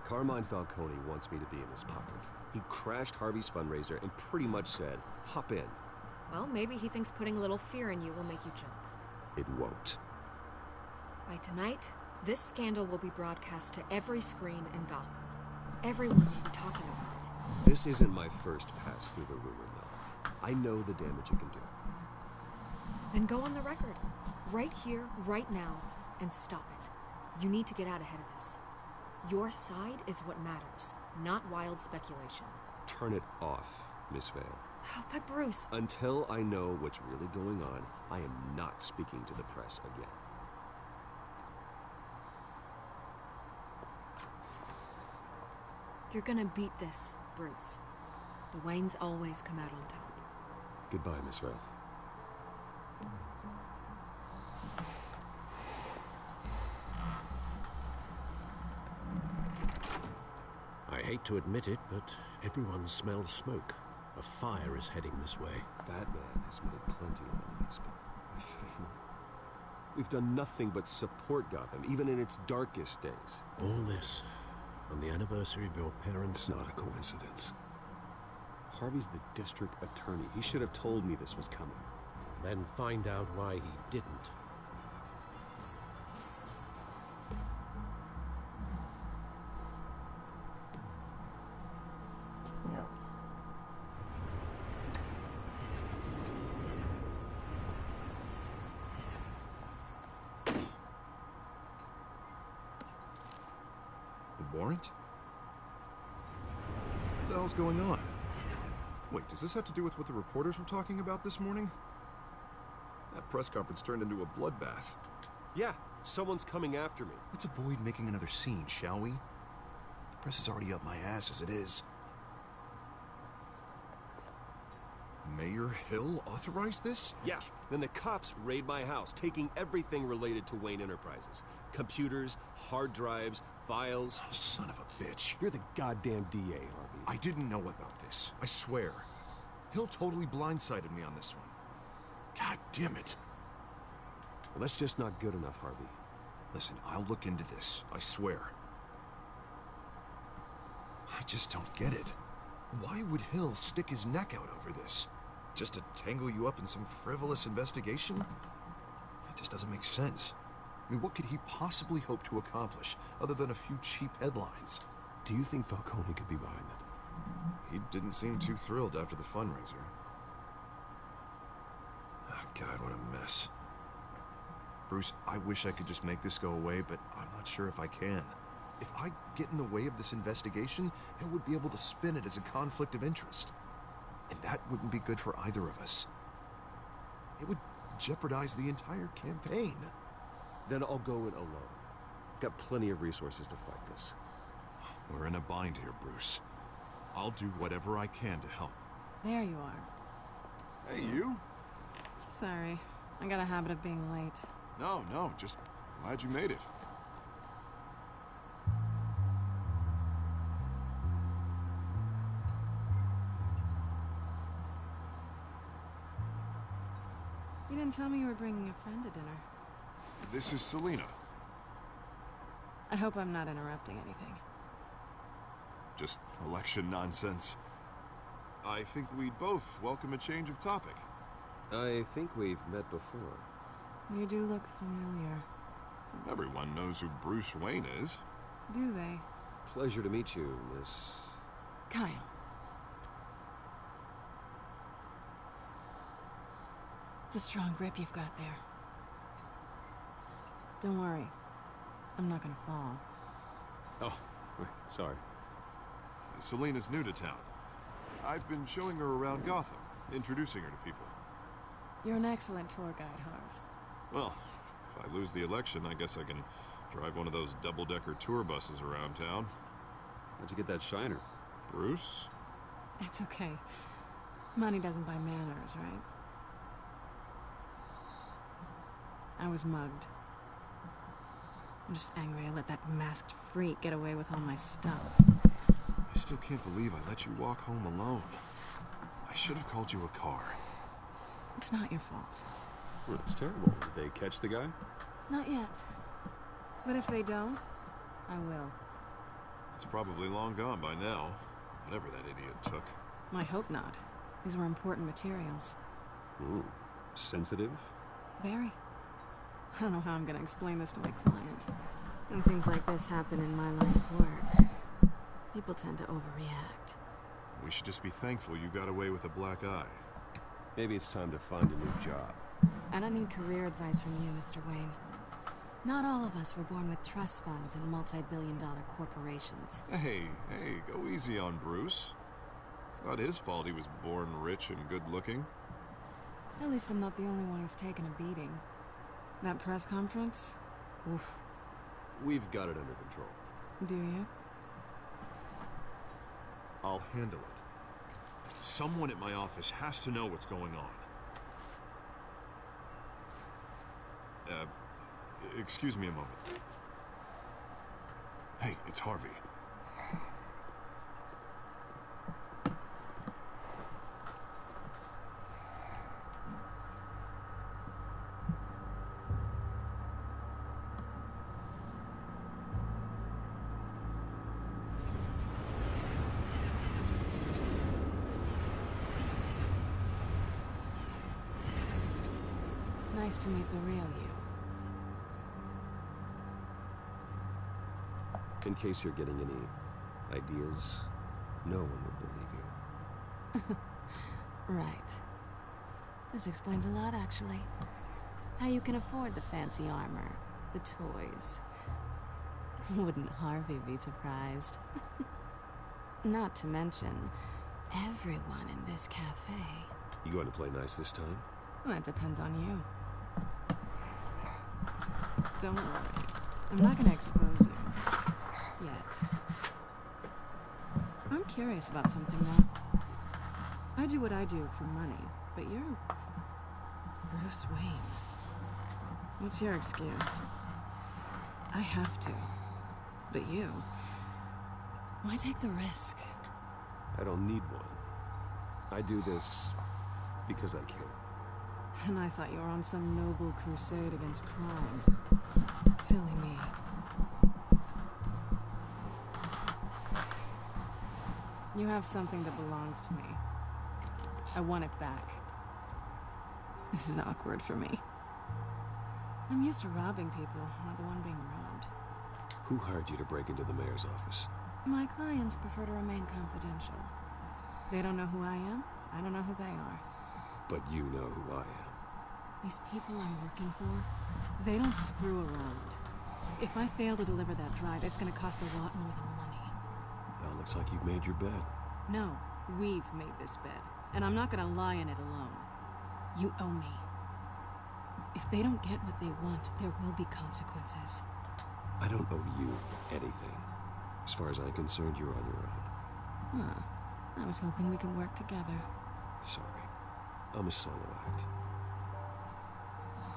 Carmine Falcone wants me to be in his pocket. He crashed Harvey's fundraiser and pretty much said, hop in. Well, maybe he thinks putting a little fear in you will make you jump. It won't. By tonight, this scandal will be broadcast to every screen in Gotham. Everyone will be talking about it. This isn't my first pass through the rumor mill. I know the damage it can do. Then go on the record. Right here, right now, and stop it. You need to get out ahead of this. Your side is what matters, not wild speculation. Turn it off, Miss Vale. Oh, but Bruce... Until I know what's really going on, I am not speaking to the press again. You're gonna beat this, Bruce. The Waynes always come out on top. Goodbye, Miss Vale. I hate to admit it, but everyone smells smoke. A fire is heading this way. Batman has made plenty of enemies, but my family... We've done nothing but support Gotham, even in its darkest days. All this on the anniversary of your parents'... It's not a coincidence. Harvey's the district attorney. He should have told me this was coming. Then find out why he didn't. Yeah. The warrant? What the hell's going on? Wait, does this have to do with what the reporters were talking about this morning? That press conference turned into a bloodbath. Yeah, someone's coming after me. Let's avoid making another scene, shall we? The press is already up my ass as it is. Mayor Hill authorized this? Yeah, then the cops raid my house, taking everything related to Wayne Enterprises. Computers, hard drives, files. Oh, son of a bitch. You're the goddamn DA, Harvey. I didn't know about this. I swear. Hill totally blindsided me on this one. God damn it. Well, that's just not good enough, Harvey. Listen, I'll look into this. I swear. I just don't get it. Why would Hill stick his neck out over this? Just to tangle you up in some frivolous investigation? It just doesn't make sense. I mean, what could he possibly hope to accomplish other than a few cheap headlines? Do you think Falcone could be behind it? He didn't seem too thrilled after the fundraiser. Oh, God, what a mess. Bruce, I wish I could just make this go away, but I'm not sure if I can. If I get in the way of this investigation, Hill would be able to spin it as a conflict of interest. And that wouldn't be good for either of us. It would jeopardize the entire campaign. Then I'll go it alone. I've got plenty of resources to fight this. We're in a bind here, Bruce. I'll do whatever I can to help. There you are. Hey, you? Sorry. I got a habit of being late. No, just glad you made it. You didn't tell me you were bringing a friend to dinner. This is Selina. I hope I'm not interrupting anything. Just election nonsense. I think we'd both welcome a change of topic. I think we've met before. You do look familiar. Everyone knows who Bruce Wayne is. Do they? Pleasure to meet you, Miss... Kyle. It's a strong grip you've got there. Don't worry. I'm not gonna fall. Oh, wait, sorry. Selina's new to town. I've been showing her around Gotham, introducing her to people. You're an excellent tour guide, Harv. Well, if I lose the election, I guess I can drive one of those double-decker tour buses around town. How'd you get that shiner? Bruce? It's okay. Money doesn't buy manners, right? I was mugged. I'm just angry I let that masked freak get away with all my stuff. I still can't believe I let you walk home alone. I should have called you a car. It's not your fault. Well, that's terrible. Did they catch the guy? Not yet. But if they don't, I will. It's probably long gone by now. Whatever that idiot took. I hope not. These were important materials. Ooh, sensitive? Very. I don't know how I'm going to explain this to my client. When things like this happen in my line of work, people tend to overreact. We should just be thankful you got away with a black eye. Maybe it's time to find a new job. I don't need career advice from you, Mr. Wayne. Not all of us were born with trust funds and multi-billion-dollar corporations. Hey, go easy on Bruce. It's not his fault he was born rich and good-looking. At least I'm not the only one who's taken a beating. That press conference? Oof. We've got it under control. Do you? I'll handle it. Someone at my office has to know what's going on. Excuse me a moment. Hey, it's Harvey. Nice to meet the real you. In case you're getting any ideas, no one would believe you. Right. This explains a lot, actually. How you can afford the fancy armor, the toys. Wouldn't Harvey be surprised? Not to mention, everyone in this cafe. You going to play nice this time? Well, it depends on you. Don't worry. I'm not gonna expose you. Yet. I'm curious about something, though. I do what I do for money, but you're Bruce Wayne. What's your excuse? I have to. But you... why take the risk? I don't need one. I do this because I can. And I thought you were on some noble crusade against crime. Silly me. You have something that belongs to me. I want it back. This is awkward for me. I'm used to robbing people, not the one being robbed. Who hired you to break into the mayor's office? My clients prefer to remain confidential. They don't know who I am. I don't know who they are. But you know who I am. These people I'm working for, they don't screw around. If I fail to deliver that drive, it's gonna cost a lot more than money. Well, looks like you've made your bed. No, we've made this bed, and I'm not gonna lie in it alone. You owe me. If they don't get what they want, there will be consequences. I don't owe you anything. As far as I'm concerned, you're on your own. Huh. I was hoping we could work together. Sorry. I'm a solo act.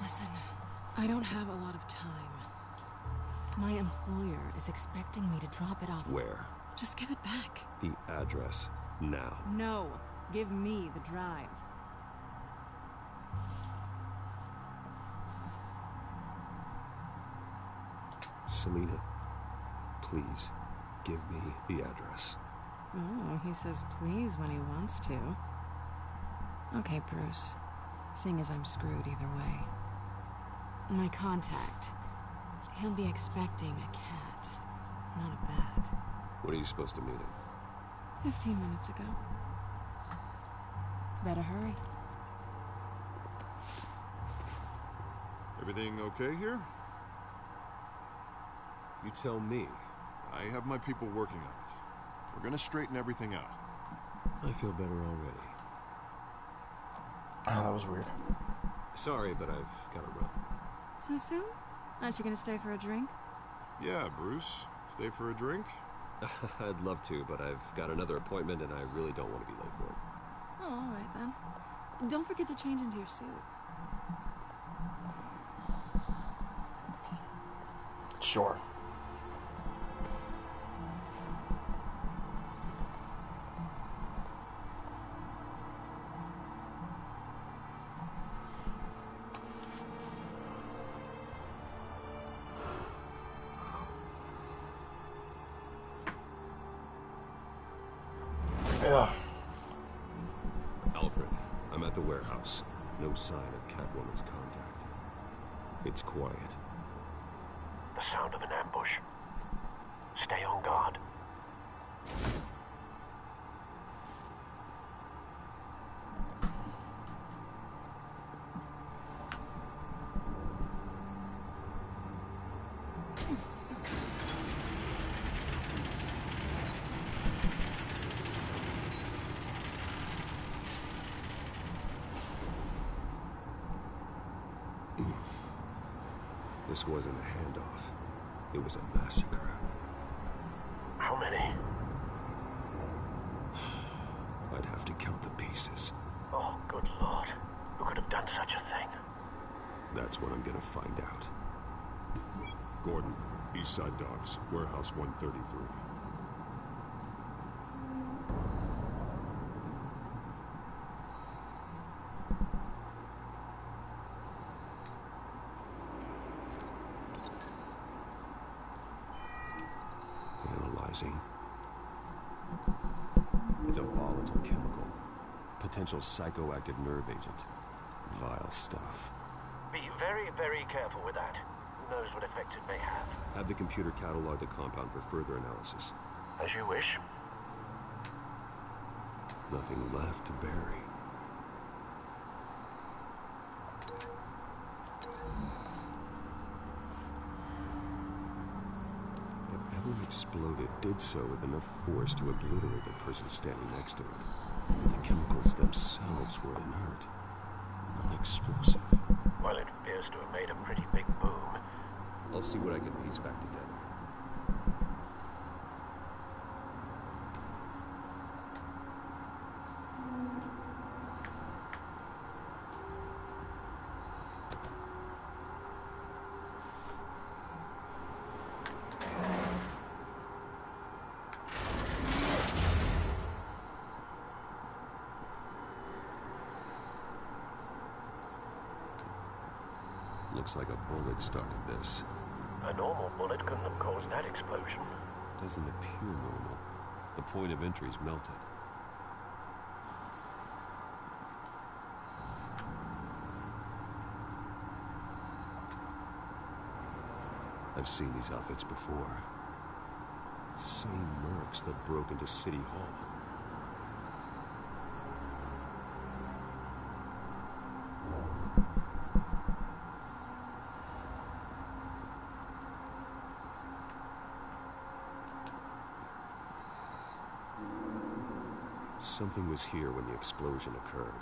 Listen, I don't have a lot of time. My employer is expecting me to drop it off. Where? Just give it back. The address, now. No. Give me the drive. Selina, please, give me the address. Oh, he says please when he wants to. Okay, Bruce. Seeing as I'm screwed either way. My contact. He'll be expecting a cat, not a bat. When are you supposed to meet him? 15 minutes ago. Better hurry. Everything okay here? You tell me. I have my people working on it. We're gonna straighten everything out. I feel better already. Oh, that was weird. Sorry, but I've got to run. So soon? Aren't you gonna stay for a drink? Yeah, Bruce. Stay for a drink? I'd love to, but I've got another appointment and I really don't want to be late for it. Oh, all right then. Don't forget to change into your suit. Sure. Yeah. Alfred, I'm at the warehouse. No sign of Catwoman's contact. It's quiet. The sound of an ambush. Stay on guard. This wasn't a handoff. It was a massacre. How many? I'd have to count the pieces. Oh, good Lord. Who could have done such a thing? That's what I'm gonna find out. Gordon, East Side Docks, Warehouse 133. Analyzing. It's a volatile chemical. Potential psychoactive nerve agent. Vile stuff. Be very, very careful with that. Who knows what effect it may have. Have the computer catalog the compound for further analysis. As you wish. Nothing left to bury. Whatever exploded did so with enough force to obliterate the person standing next to it. The chemicals themselves were inert, non-explosive. Well, it appears to have made a pretty big boom. I'll see what I can piece back together. Looks like a bullet started this. A normal bullet couldn't have caused that explosion. Doesn't appear normal. The point of entry's melted. I've seen these outfits before. Same mercs that broke into City Hall. Something was here when the explosion occurred.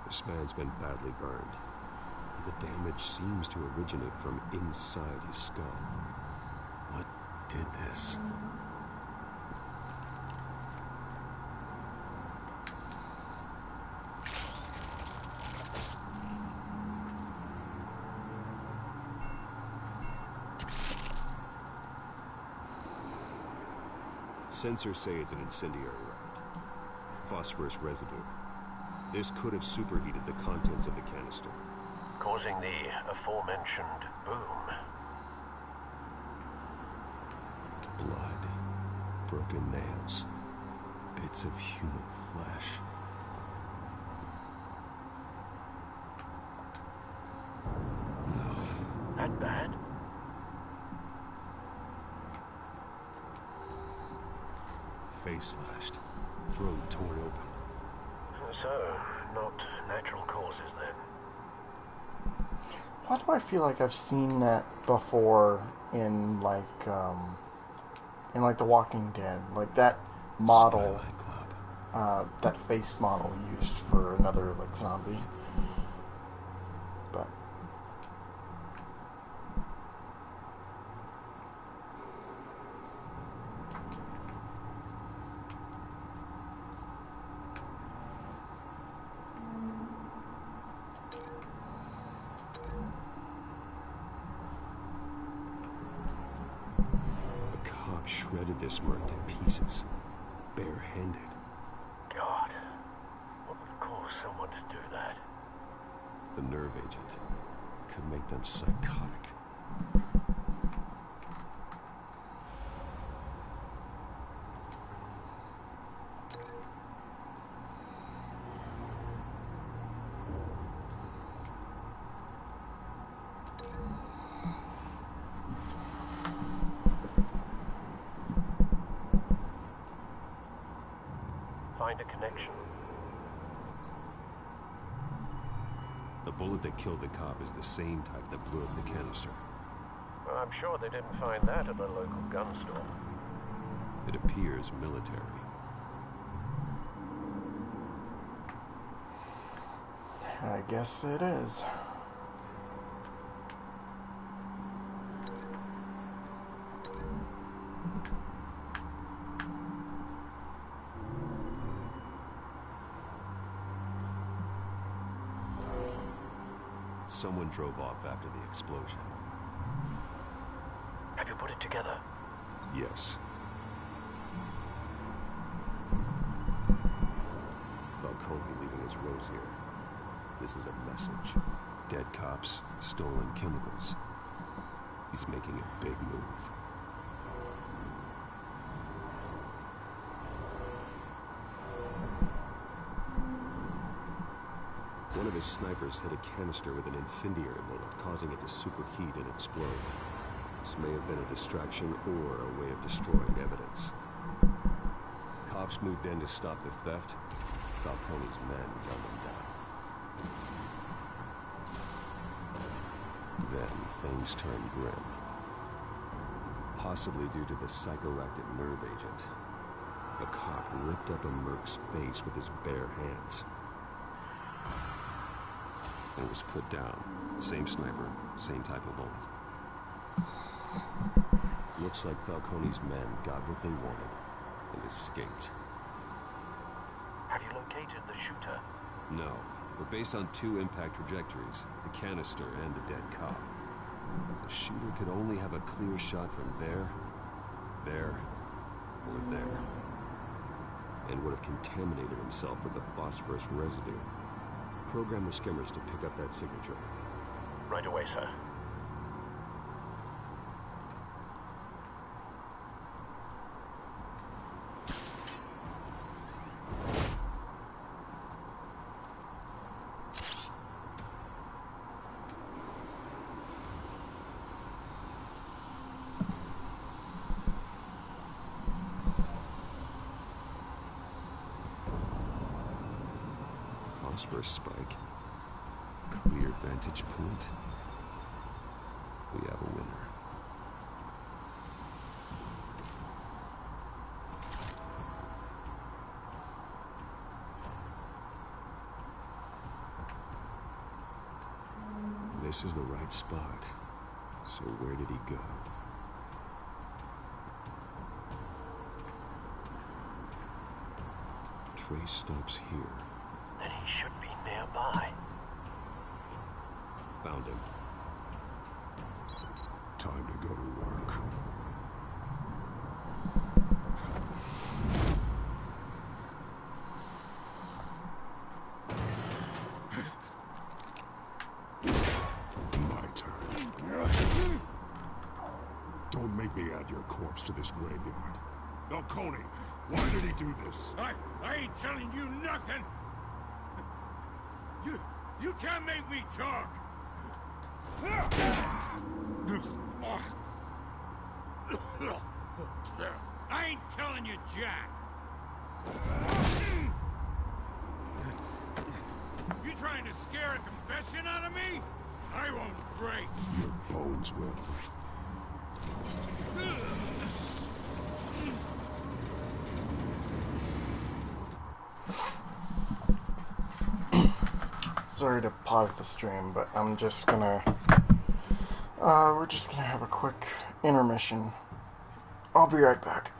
This man's been badly burned. The damage seems to originate from inside his skull. What did this? Sensors say it's an incendiary round. Phosphorus residue. This could have superheated the contents of the canister, causing the aforementioned boom. Blood, broken nails, bits of human flesh. No. That bad? Face slashed, throat torn open. So, not natural causes then? Why do I feel like I've seen that before in like The Walking Dead? Like that model, that face model used for another like zombie. But shredded this merc to pieces, barehanded. God, what would cause someone to do that? The nerve agent could make them psychotic. Find a connection. The bullet that killed the cop is the same type that blew up the canister. Well, I'm sure they didn't find that at the local gun store. It appears military. I guess it is. Someone drove off after the explosion. Have you put it together? Yes. Falcone leaving his rose here. This is a message. Dead cops, stolen chemicals. He's making a big move. One of his snipers hit a canister with an incendiary bullet, causing it to superheat and explode. This may have been a distraction or a way of destroying evidence. Cops moved in to stop the theft. Falcone's men gunned them down. Then things turned grim. Possibly due to the psychoactive nerve agent. A cop ripped up a merc's face with his bare hands. And was put down. Same sniper, same type of bullet. Looks like Falcone's men got what they wanted and escaped. Have you located the shooter? No, but based on two impact trajectories, the canister and the dead cop, the shooter could only have a clear shot from there, or there, and would have contaminated himself with the phosphorus residue. Program the skimmers to pick up that signature. Right away, sir. Phosphorus spike. Clear vantage point. We have a winner. This is the right spot. So where did he go? Trace stops here. Then he should be nearby. Found him. Time to go to work. My turn. Don't make me add your corpse to this graveyard. Falcone, why did he do this? I ain't telling you nothing! You can't make me talk! I ain't telling you, Jack! You trying to scare a confession out of me? I won't break! Your bones will. Sorry to pause the stream, but I'm just gonna... we're just gonna have a quick intermission. I'll be right back.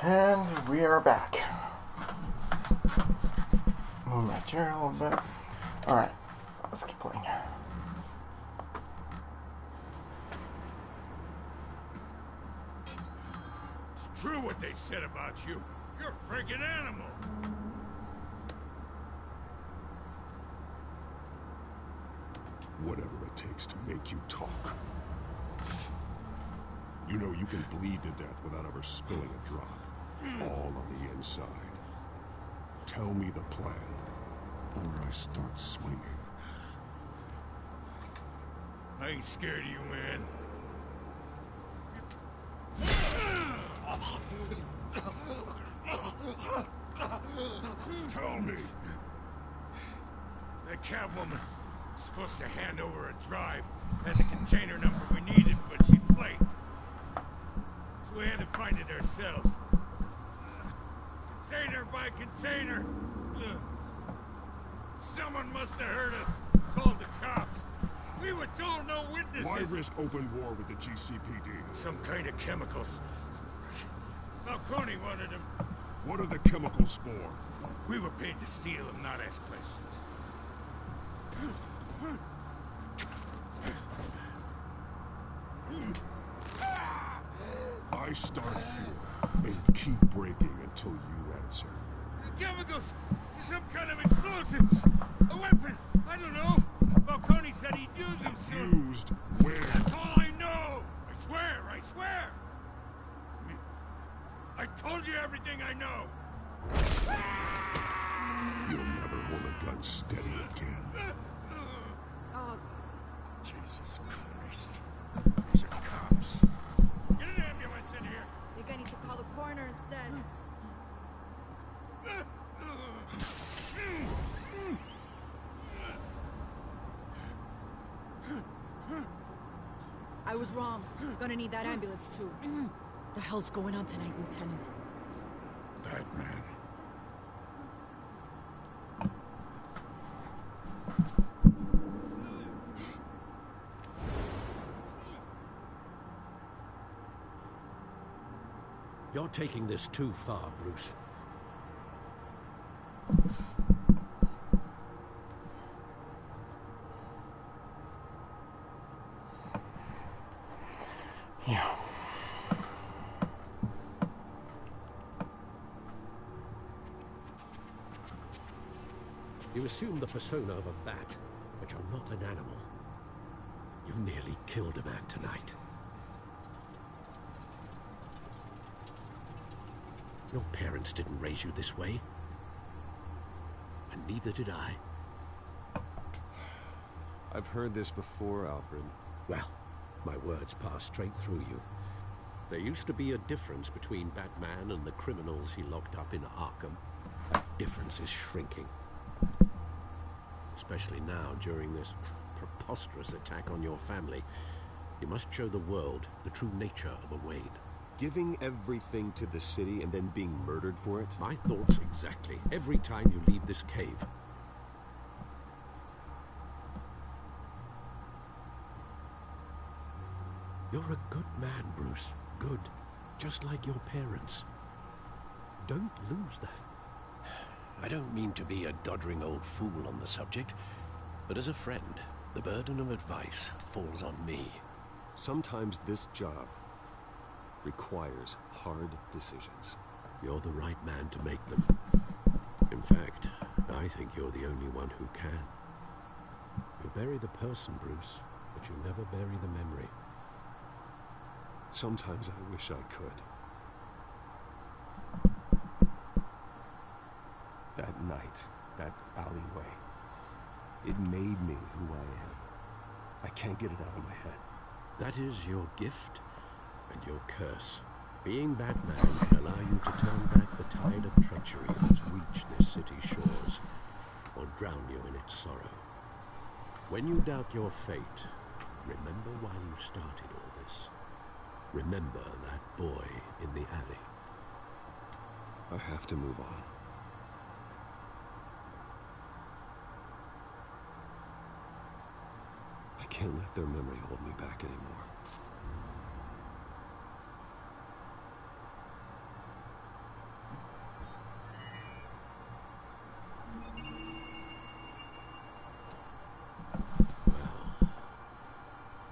And we are back. Move my chair a little bit. Alright, let's keep playing. It's true what they said about you. You're a friggin' animal. Whatever it takes to make you talk. You know you can bleed to death without ever spilling a drop. All on the inside. Tell me the plan, or I start swinging. I ain't scared of you, man. Tell me. The Catwoman was supposed to hand over a drive, had the container number we needed, but she flaked. So we had to find it ourselves. Container by container. Someone must have heard us, called the cops. We were told no witnesses. Why risk open war with the GCPD? Some kind of chemicals. Falcone wanted them. What are the chemicals for? We were paid to steal them, not ask questions. I start here and keep breaking until you answer. The chemicals! Some kind of explosives! A weapon! I don't know! Falcone said he'd use them soon! Used where? That's all I know! I swear! I swear! I told you everything I know! You'll never hold a gun steady again. Oh, Jesus Christ. These are cops. Get an ambulance in here! Think I need to call the coroner instead. I was wrong. Gonna need that ambulance too. The hell's going on tonight, Lieutenant? Batman. You're taking this too far, Bruce. Yeah. You assume the persona of a bat, but you're not an animal. You nearly killed a man tonight. Your parents didn't raise you this way. And neither did I. I've heard this before, Alfred. Well, my words pass straight through you. There used to be a difference between Batman and the criminals he locked up in Arkham. That difference is shrinking. Especially now, during this preposterous attack on your family. You must show the world the true nature of a Wayne. Giving everything to the city and then being murdered for it? My thoughts exactly. Every time you leave this cave. You're a good man, Bruce. Good. Just like your parents. Don't lose that. I don't mean to be a doddering old fool on the subject, but as a friend, the burden of advice falls on me. Sometimes this job requires hard decisions. You're the right man to make them. In fact, I think you're the only one who can. You bury the person, Bruce, but you never bury the memory. Sometimes I wish I could. That night, that alleyway, it made me who I am. I can't get it out of my head. That is your gift and your curse. Being Batman can allow you to turn back the tide of treachery that's reached this city's shores, or drown you in its sorrow. When you doubt your fate, remember why you started all this. Remember that boy in the alley. I have to move on. I can't let their memory hold me back anymore.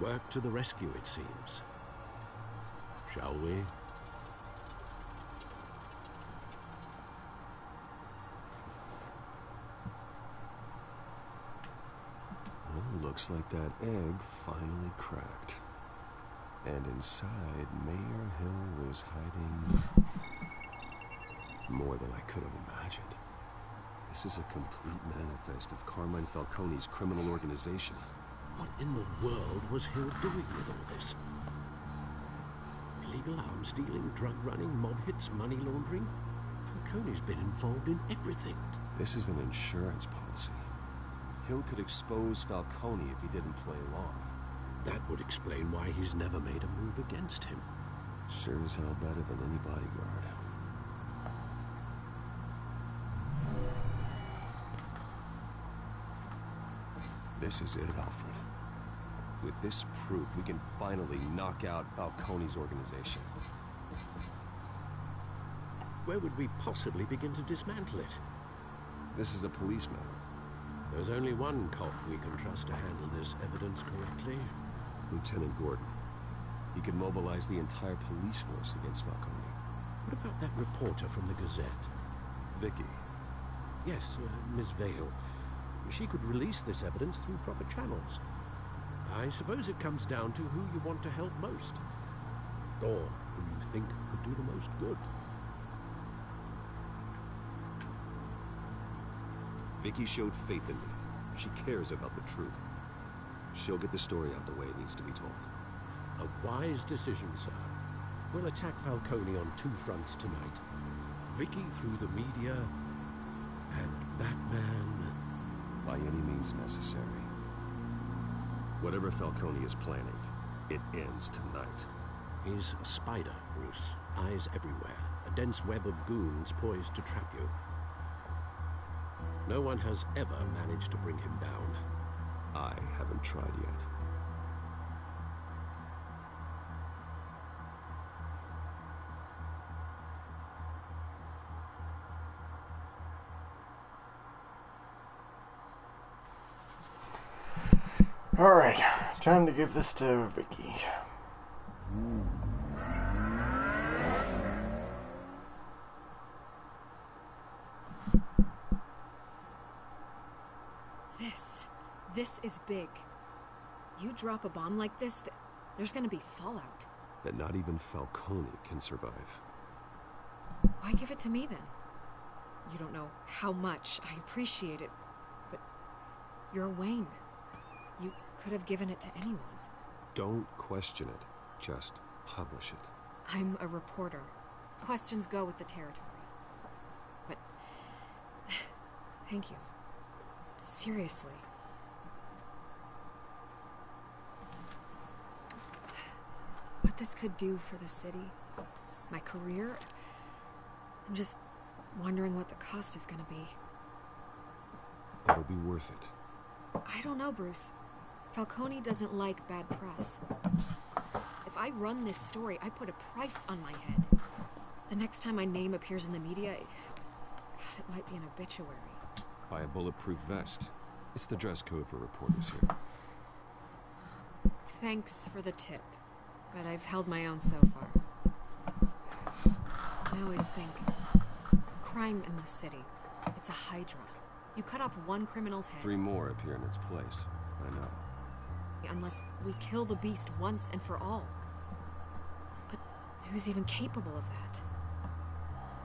Work to the rescue, it seems. Shall we? Well, looks like that egg finally cracked. And inside, Mayor Hill was hiding more than I could have imagined. This is a complete manifest of Carmine Falcone's criminal organization. What in the world was Hill doing with all this? Illegal arms dealing, drug running, mob hits, money laundering? Falcone's been involved in everything. This is an insurance policy. Hill could expose Falcone if he didn't play along. That would explain why he's never made a move against him. Sure as hell better than any bodyguard. This is it, Alfred. With this proof, we can finally knock out Falcone's organization. Where would we possibly begin to dismantle it? This is a police matter. There's only one cop we can trust to handle this evidence correctly. Lieutenant Gordon. He could mobilize the entire police force against Falcone. What about that reporter from the Gazette? Vicky. Yes, Miss Vale. She could release this evidence through proper channels. I suppose it comes down to who you want to help most. Or who you think could do the most good. Vicky showed faith in me. She cares about the truth. She'll get the story out the way it needs to be told. A wise decision, sir. We'll attack Falcone on two fronts tonight. Vicky through the media, and Batman... by any means necessary. Whatever Falcone is planning, it ends tonight. He's a spider, Bruce. Eyes everywhere. A dense web of goons poised to trap you. No one has ever managed to bring him down. I haven't tried yet. Alright, time to give this to Vicky. This is big. You drop a bomb like this, there's gonna be fallout. That not even Falcone can survive. Why give it to me then? You don't know how much I appreciate it, but you're Wayne. You could have given it to anyone. Don't question it. Just publish it. I'm a reporter. Questions go with the territory. But... thank you. Seriously. What this could do for the city, my career, I'm just wondering what the cost is gonna be. It'll be worth it. I don't know, Bruce. Falcone doesn't like bad press. If I run this story, I put a price on my head. The next time my name appears in the media, God, it might be an obituary. Buy a bulletproof vest. It's the dress code for reporters here. Thanks for the tip, but I've held my own so far. I always think, crime in this city, it's a hydra. You cut off one criminal's head. 3 more appear in its place. I know. Unless we kill the beast once and for all. But who's even capable of that?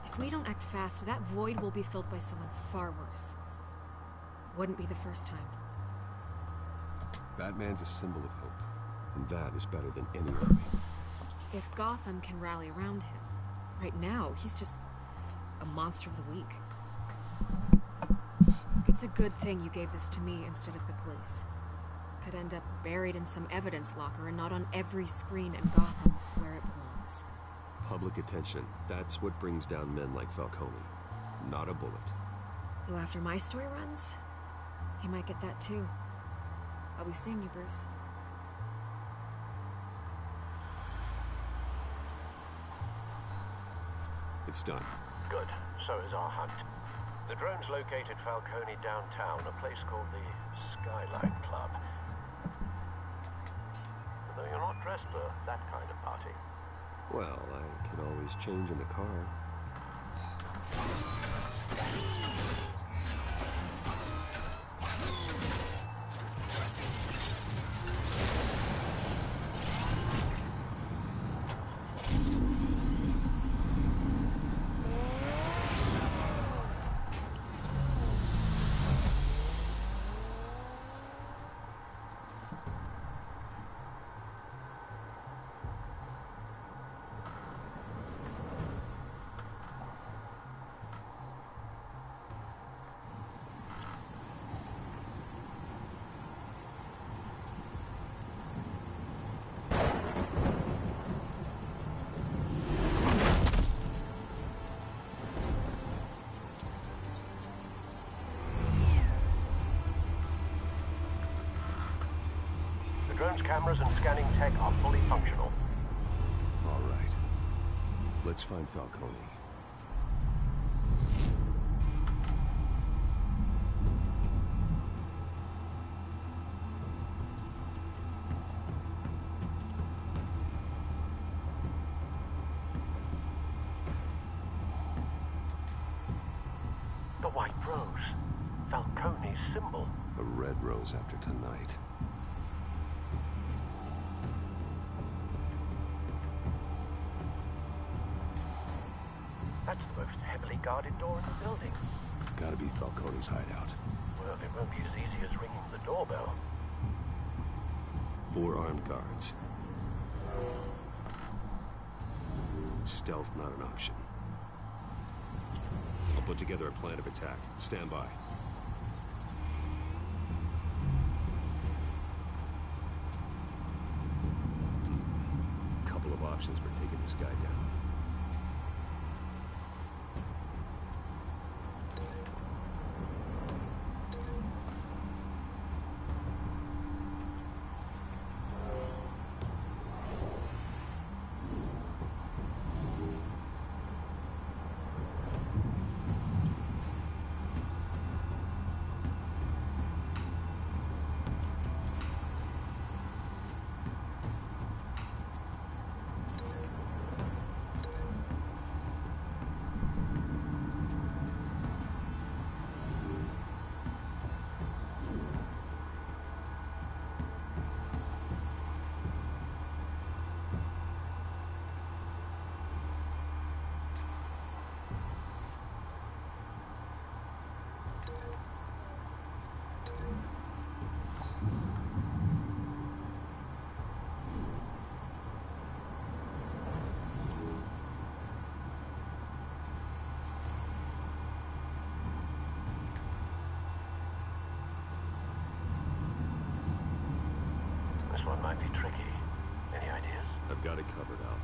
If we don't act fast, that void will be filled by someone far worse. Wouldn't be the first time. Batman's a symbol of hope, and that is better than any army. If Gotham can rally around him, right now, he's just a monster of the week. It's a good thing you gave this to me instead of the police. Could end up buried in some evidence locker and not on every screen in Gotham where it belongs. Public attention, that's what brings down men like Falcone. Not a bullet. Though after my story runs, he might get that too. I'll be seeing you, Bruce. It's done. Good. So is our hunt. The drones located Falcone downtown, a place called the Skyline Club. though you're not dressed for that kind of party. Well, I can always change in the car. The drone's cameras and scanning tech are fully functional. All right. Let's find Falcone. The white rose. Falcone's symbol. A red rose after tonight. That's the most heavily guarded door in the building. Gotta be Falcone's hideout. Well, it won't be as easy as ringing the doorbell. 4 armed guards. Stealth not an option. I'll put together a plan of attack. Stand by. Couple of options for taking this guy down. This one might be tricky. Any ideas? I've got it covered out.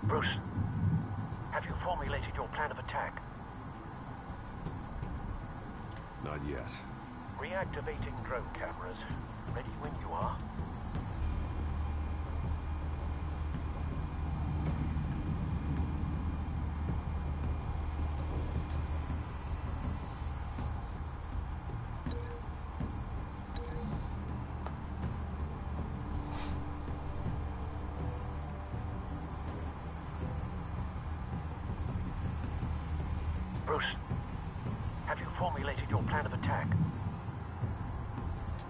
Bruce, have you formulated your plan of attack? Not yet. Reactivating drone cameras. Ready when you are. Bruce, have you formulated your plan of attack?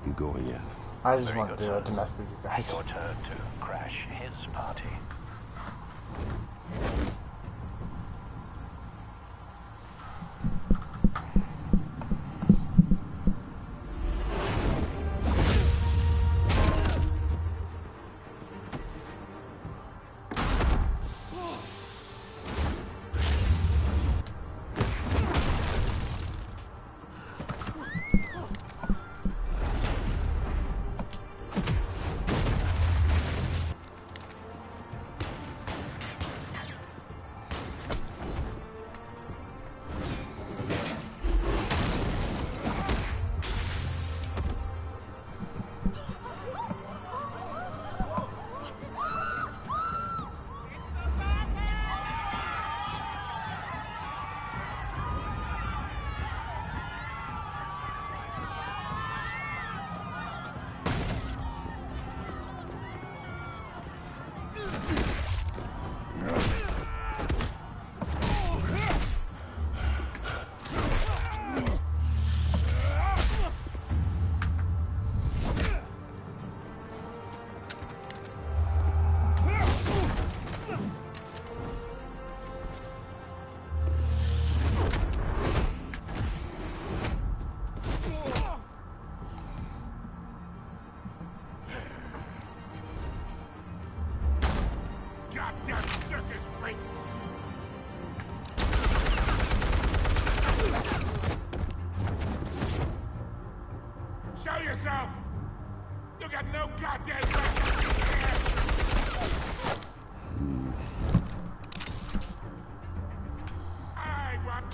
I'm going in. I just want to mess with you guys. Your turn to crash his party. Show yourself! You got no goddamn right. I want...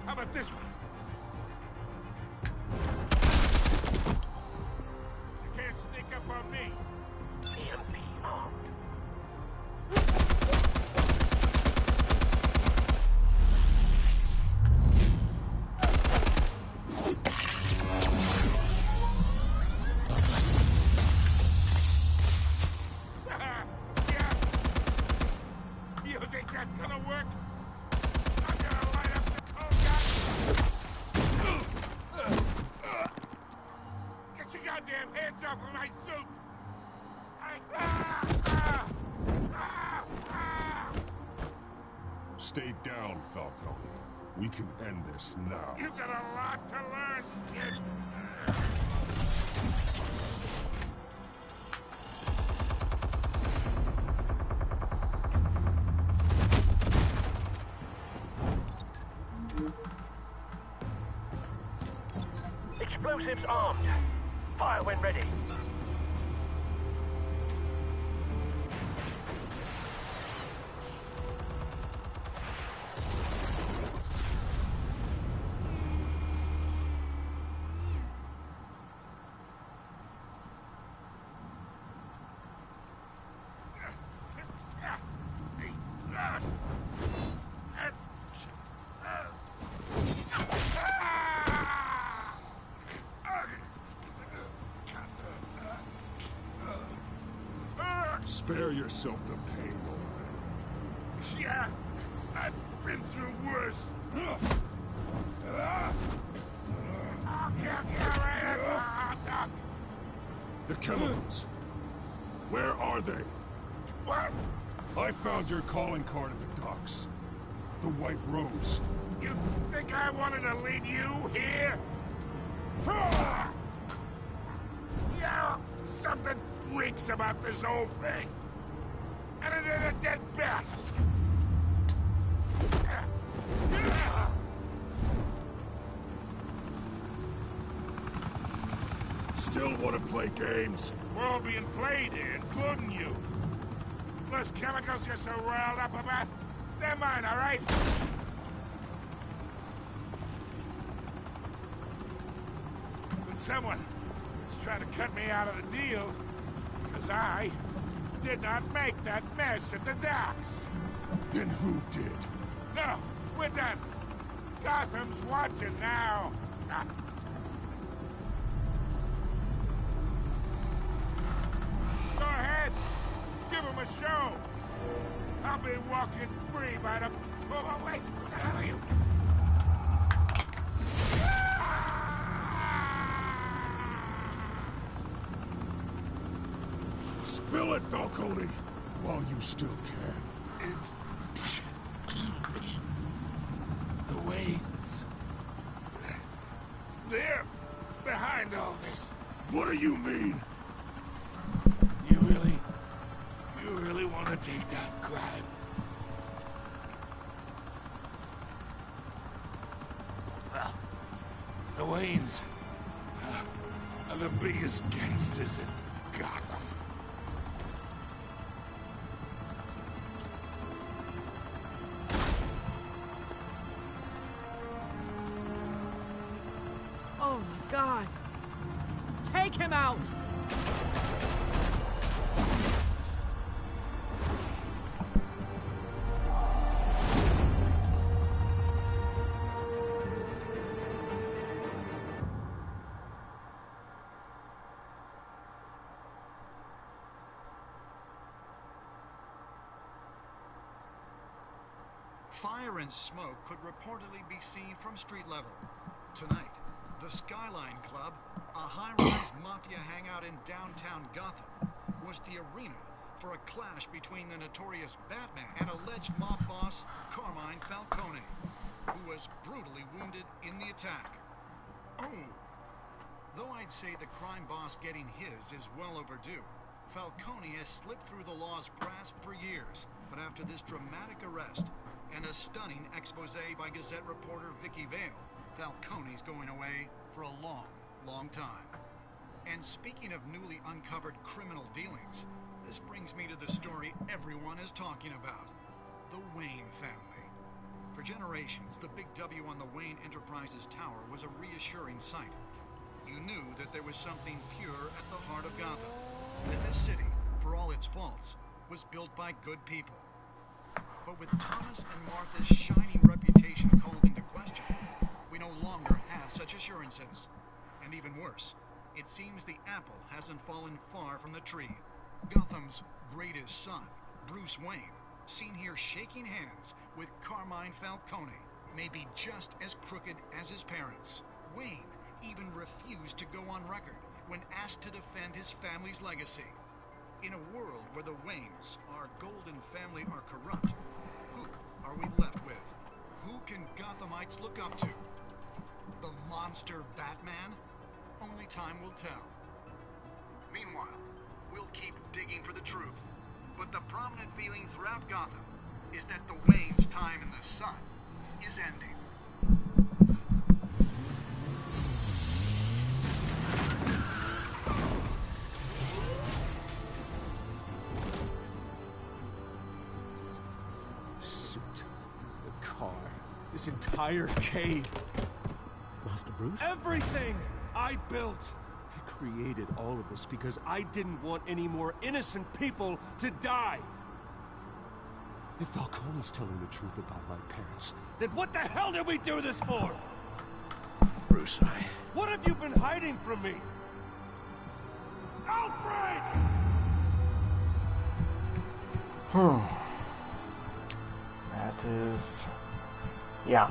How about this one? You can't sneak up on me. EMP armed. You think that's gonna work? I'm gonna light up the cold gun. Get your goddamn hands off of my suit! Stay down, Falcone. We can end this now. You got a lot to learn, kid. Explosives armed. Fire when ready. Spare yourself the pain already. Yeah, I've been through worse. I'll kill you right at the hot dog. The chemicals. Where are they? What? I found your calling card at the docks. The White Rose. You think I wanted to lead you here? Yeah, something reeks about this whole thing. And it is a dead bat. Still want to play games? We're all being played here, including you. Those chemicals you're so riled up about, they're mine, all right? But someone is trying to cut me out of the deal, because I did not make that mess at the docks. Then who did? No, we're done. Gotham's watching now. Go ahead. Give him a show. I'll be walking free by the... Oh, wait. What the hell are you? Spill it, Falcone, while you still can. It's... the Waynes. They're behind all this. What do you mean? You really want to take that crime? Well, the Waynes are the biggest gangsters in Gotham. Oh my God! Take him out! Fire and smoke could reportedly be seen from street level. Tonight, the Skyline Club, a high-rise mafia hangout in downtown Gotham, was the arena for a clash between the notorious Batman and alleged mob boss Carmine Falcone, who was brutally wounded in the attack. Oh! Though I'd say the crime boss getting his is well overdue, Falcone has slipped through the law's grasp for years, but after this dramatic arrest and a stunning expose by Gazette reporter Vicky Vale, Falcone's going away for a long, long time. And speaking of newly uncovered criminal dealings, this brings me to the story everyone is talking about, the Wayne family. For generations, the big W on the Wayne Enterprises tower was a reassuring sight. You knew that there was something pure at the heart of Gotham, that this city, for all its faults, was built by good people. But with Thomas and Martha's shining reputation called into question, we no longer have such assurances. And even worse, it seems the apple hasn't fallen far from the tree. Gotham's greatest son, Bruce Wayne, seen here shaking hands with Carmine Falcone, may be just as crooked as his parents. Wayne even refused to go on record when asked to defend his family's legacy. In a world where the Waynes, our golden family, are corrupt, who are we left with? Who can Gothamites look up to? The monster Batman? Only time will tell. Meanwhile, we'll keep digging for the truth. But the prominent feeling throughout Gotham is that the Waynes' time in the sun is ending. This entire cave. Master Bruce? Everything I built. I created all of this because I didn't want any more innocent people to die. If Falcone's telling the truth about my parents, then what the hell did we do this for? Bruce, What have you been hiding from me? Alfred! That is... yeah.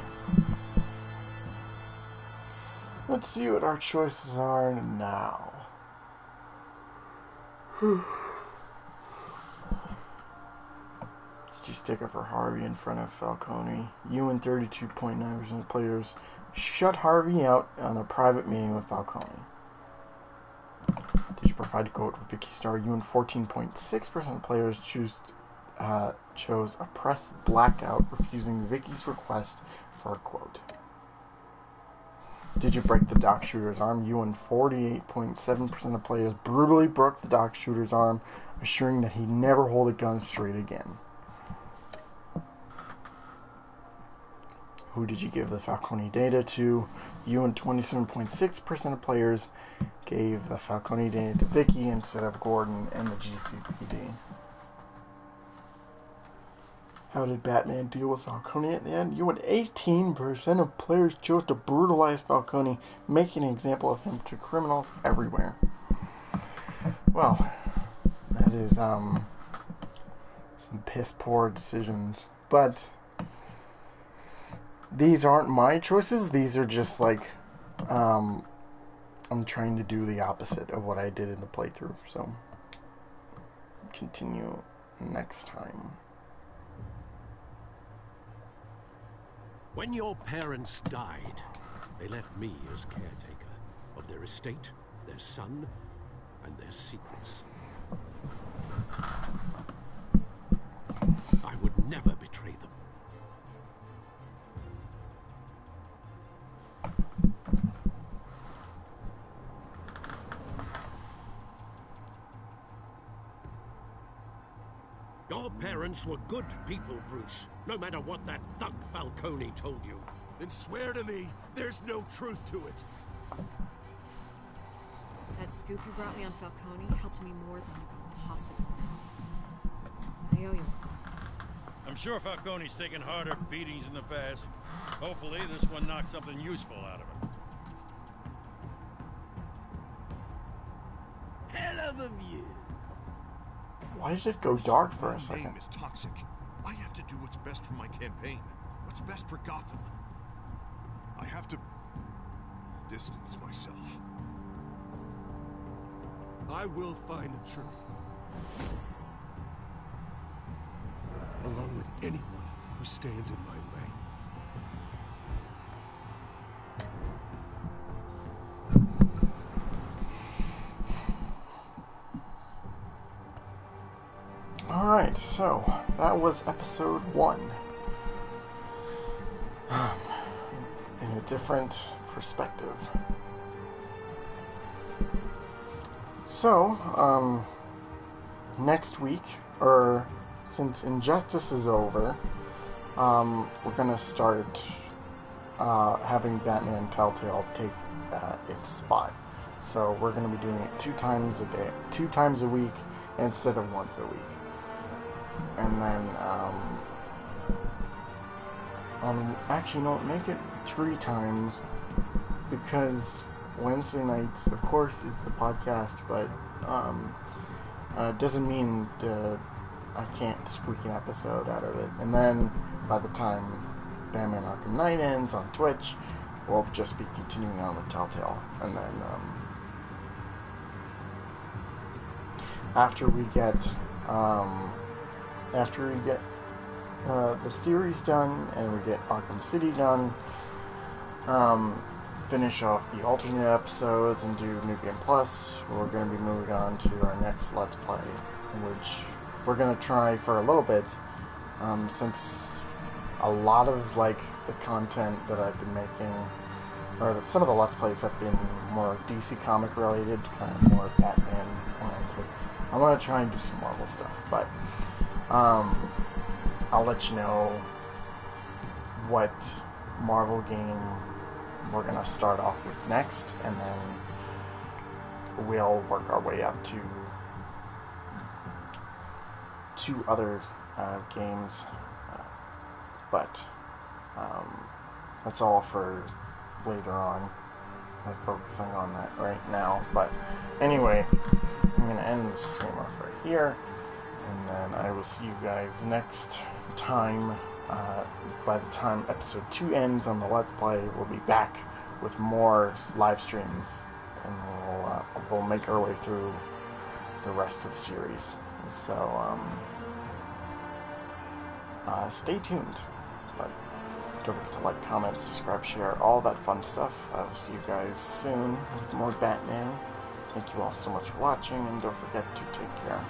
Let's see what our choices are now. Did you stick up for Harvey in front of Falcone? You and 32.9% of players shut Harvey out on a private meeting with Falcone. Did you provide a quote with Vicky Starr? You and 14.6% of players chose a press blackout, refusing Vicky's request for a quote. Did you break the dock shooter's arm? You and 48.7% of players brutally broke the dock shooter's arm, assuring that he'd never hold a gun straight again. Who did you give the Falcone data to? You and 27.6% of players gave the Falcone data to Vicky instead of Gordon and the GCPD. How did Batman deal with Falcone at the end? You and 18% of players chose to brutalize Falcone, making an example of him to criminals everywhere. Well, that is some piss poor decisions. But these aren't my choices. These are just like I'm trying to do the opposite of what I did in the playthrough. So continue next time. When your parents died, they left me as caretaker of their estate, their son, and their secrets. I would never betray them. Your parents were good people, Bruce, no matter what that thug Falcone told you. Then swear to me there's no truth to it. That scoop you brought me on Falcone helped me more than you could possibly know. I owe you. I'm sure Falcone's taken harder beatings in the past. Hopefully this one knocks something useful out of him. Hell of a view. Why did it go dark for a second? My name is toxic. I have to do what's best for my campaign. What's best for Gotham. I have to distance myself. I will find the truth. along with anyone who stands in my way. Alright, so that was episode 1. In a different perspective. So, next week, or since Injustice is over, we're gonna start having Batman and Telltale take its spot. So we're gonna be doing it 2 times a week instead of once a week. And then, actually, no, make it 3 times, because Wednesday nights, of course, is the podcast, but doesn't mean I can't squeak an episode out of it. And then, by the time Batman Arkham Knight ends on Twitch, we'll just be continuing on with Telltale. And then, after we get the series done and we get Arkham City done, finish off the alternate episodes and do New Game Plus, we're going to be moving on to our next Let's Play, which we're going to try for a little bit, since a lot of the content that I've been making, or that some of the Let's Plays have been more DC comic related, kind of more Batman oriented. I want to try and do some Marvel stuff, but I'll let you know what Marvel game we're going to start off with next, and then we'll work our way up to 2 other games, but that's all for later on. I'm focusing on that right now, but anyway, I'm going to end the stream off right here, and then I will see you guys next time. By the time episode 2 ends on the Let's Play, we'll be back with more live streams, and we'll make our way through the rest of the series. So stay tuned. But don't forget to like, comment, subscribe, share, all that fun stuff. I will see you guys soon with more Batman. Thank you all so much for watching, and don't forget to take care.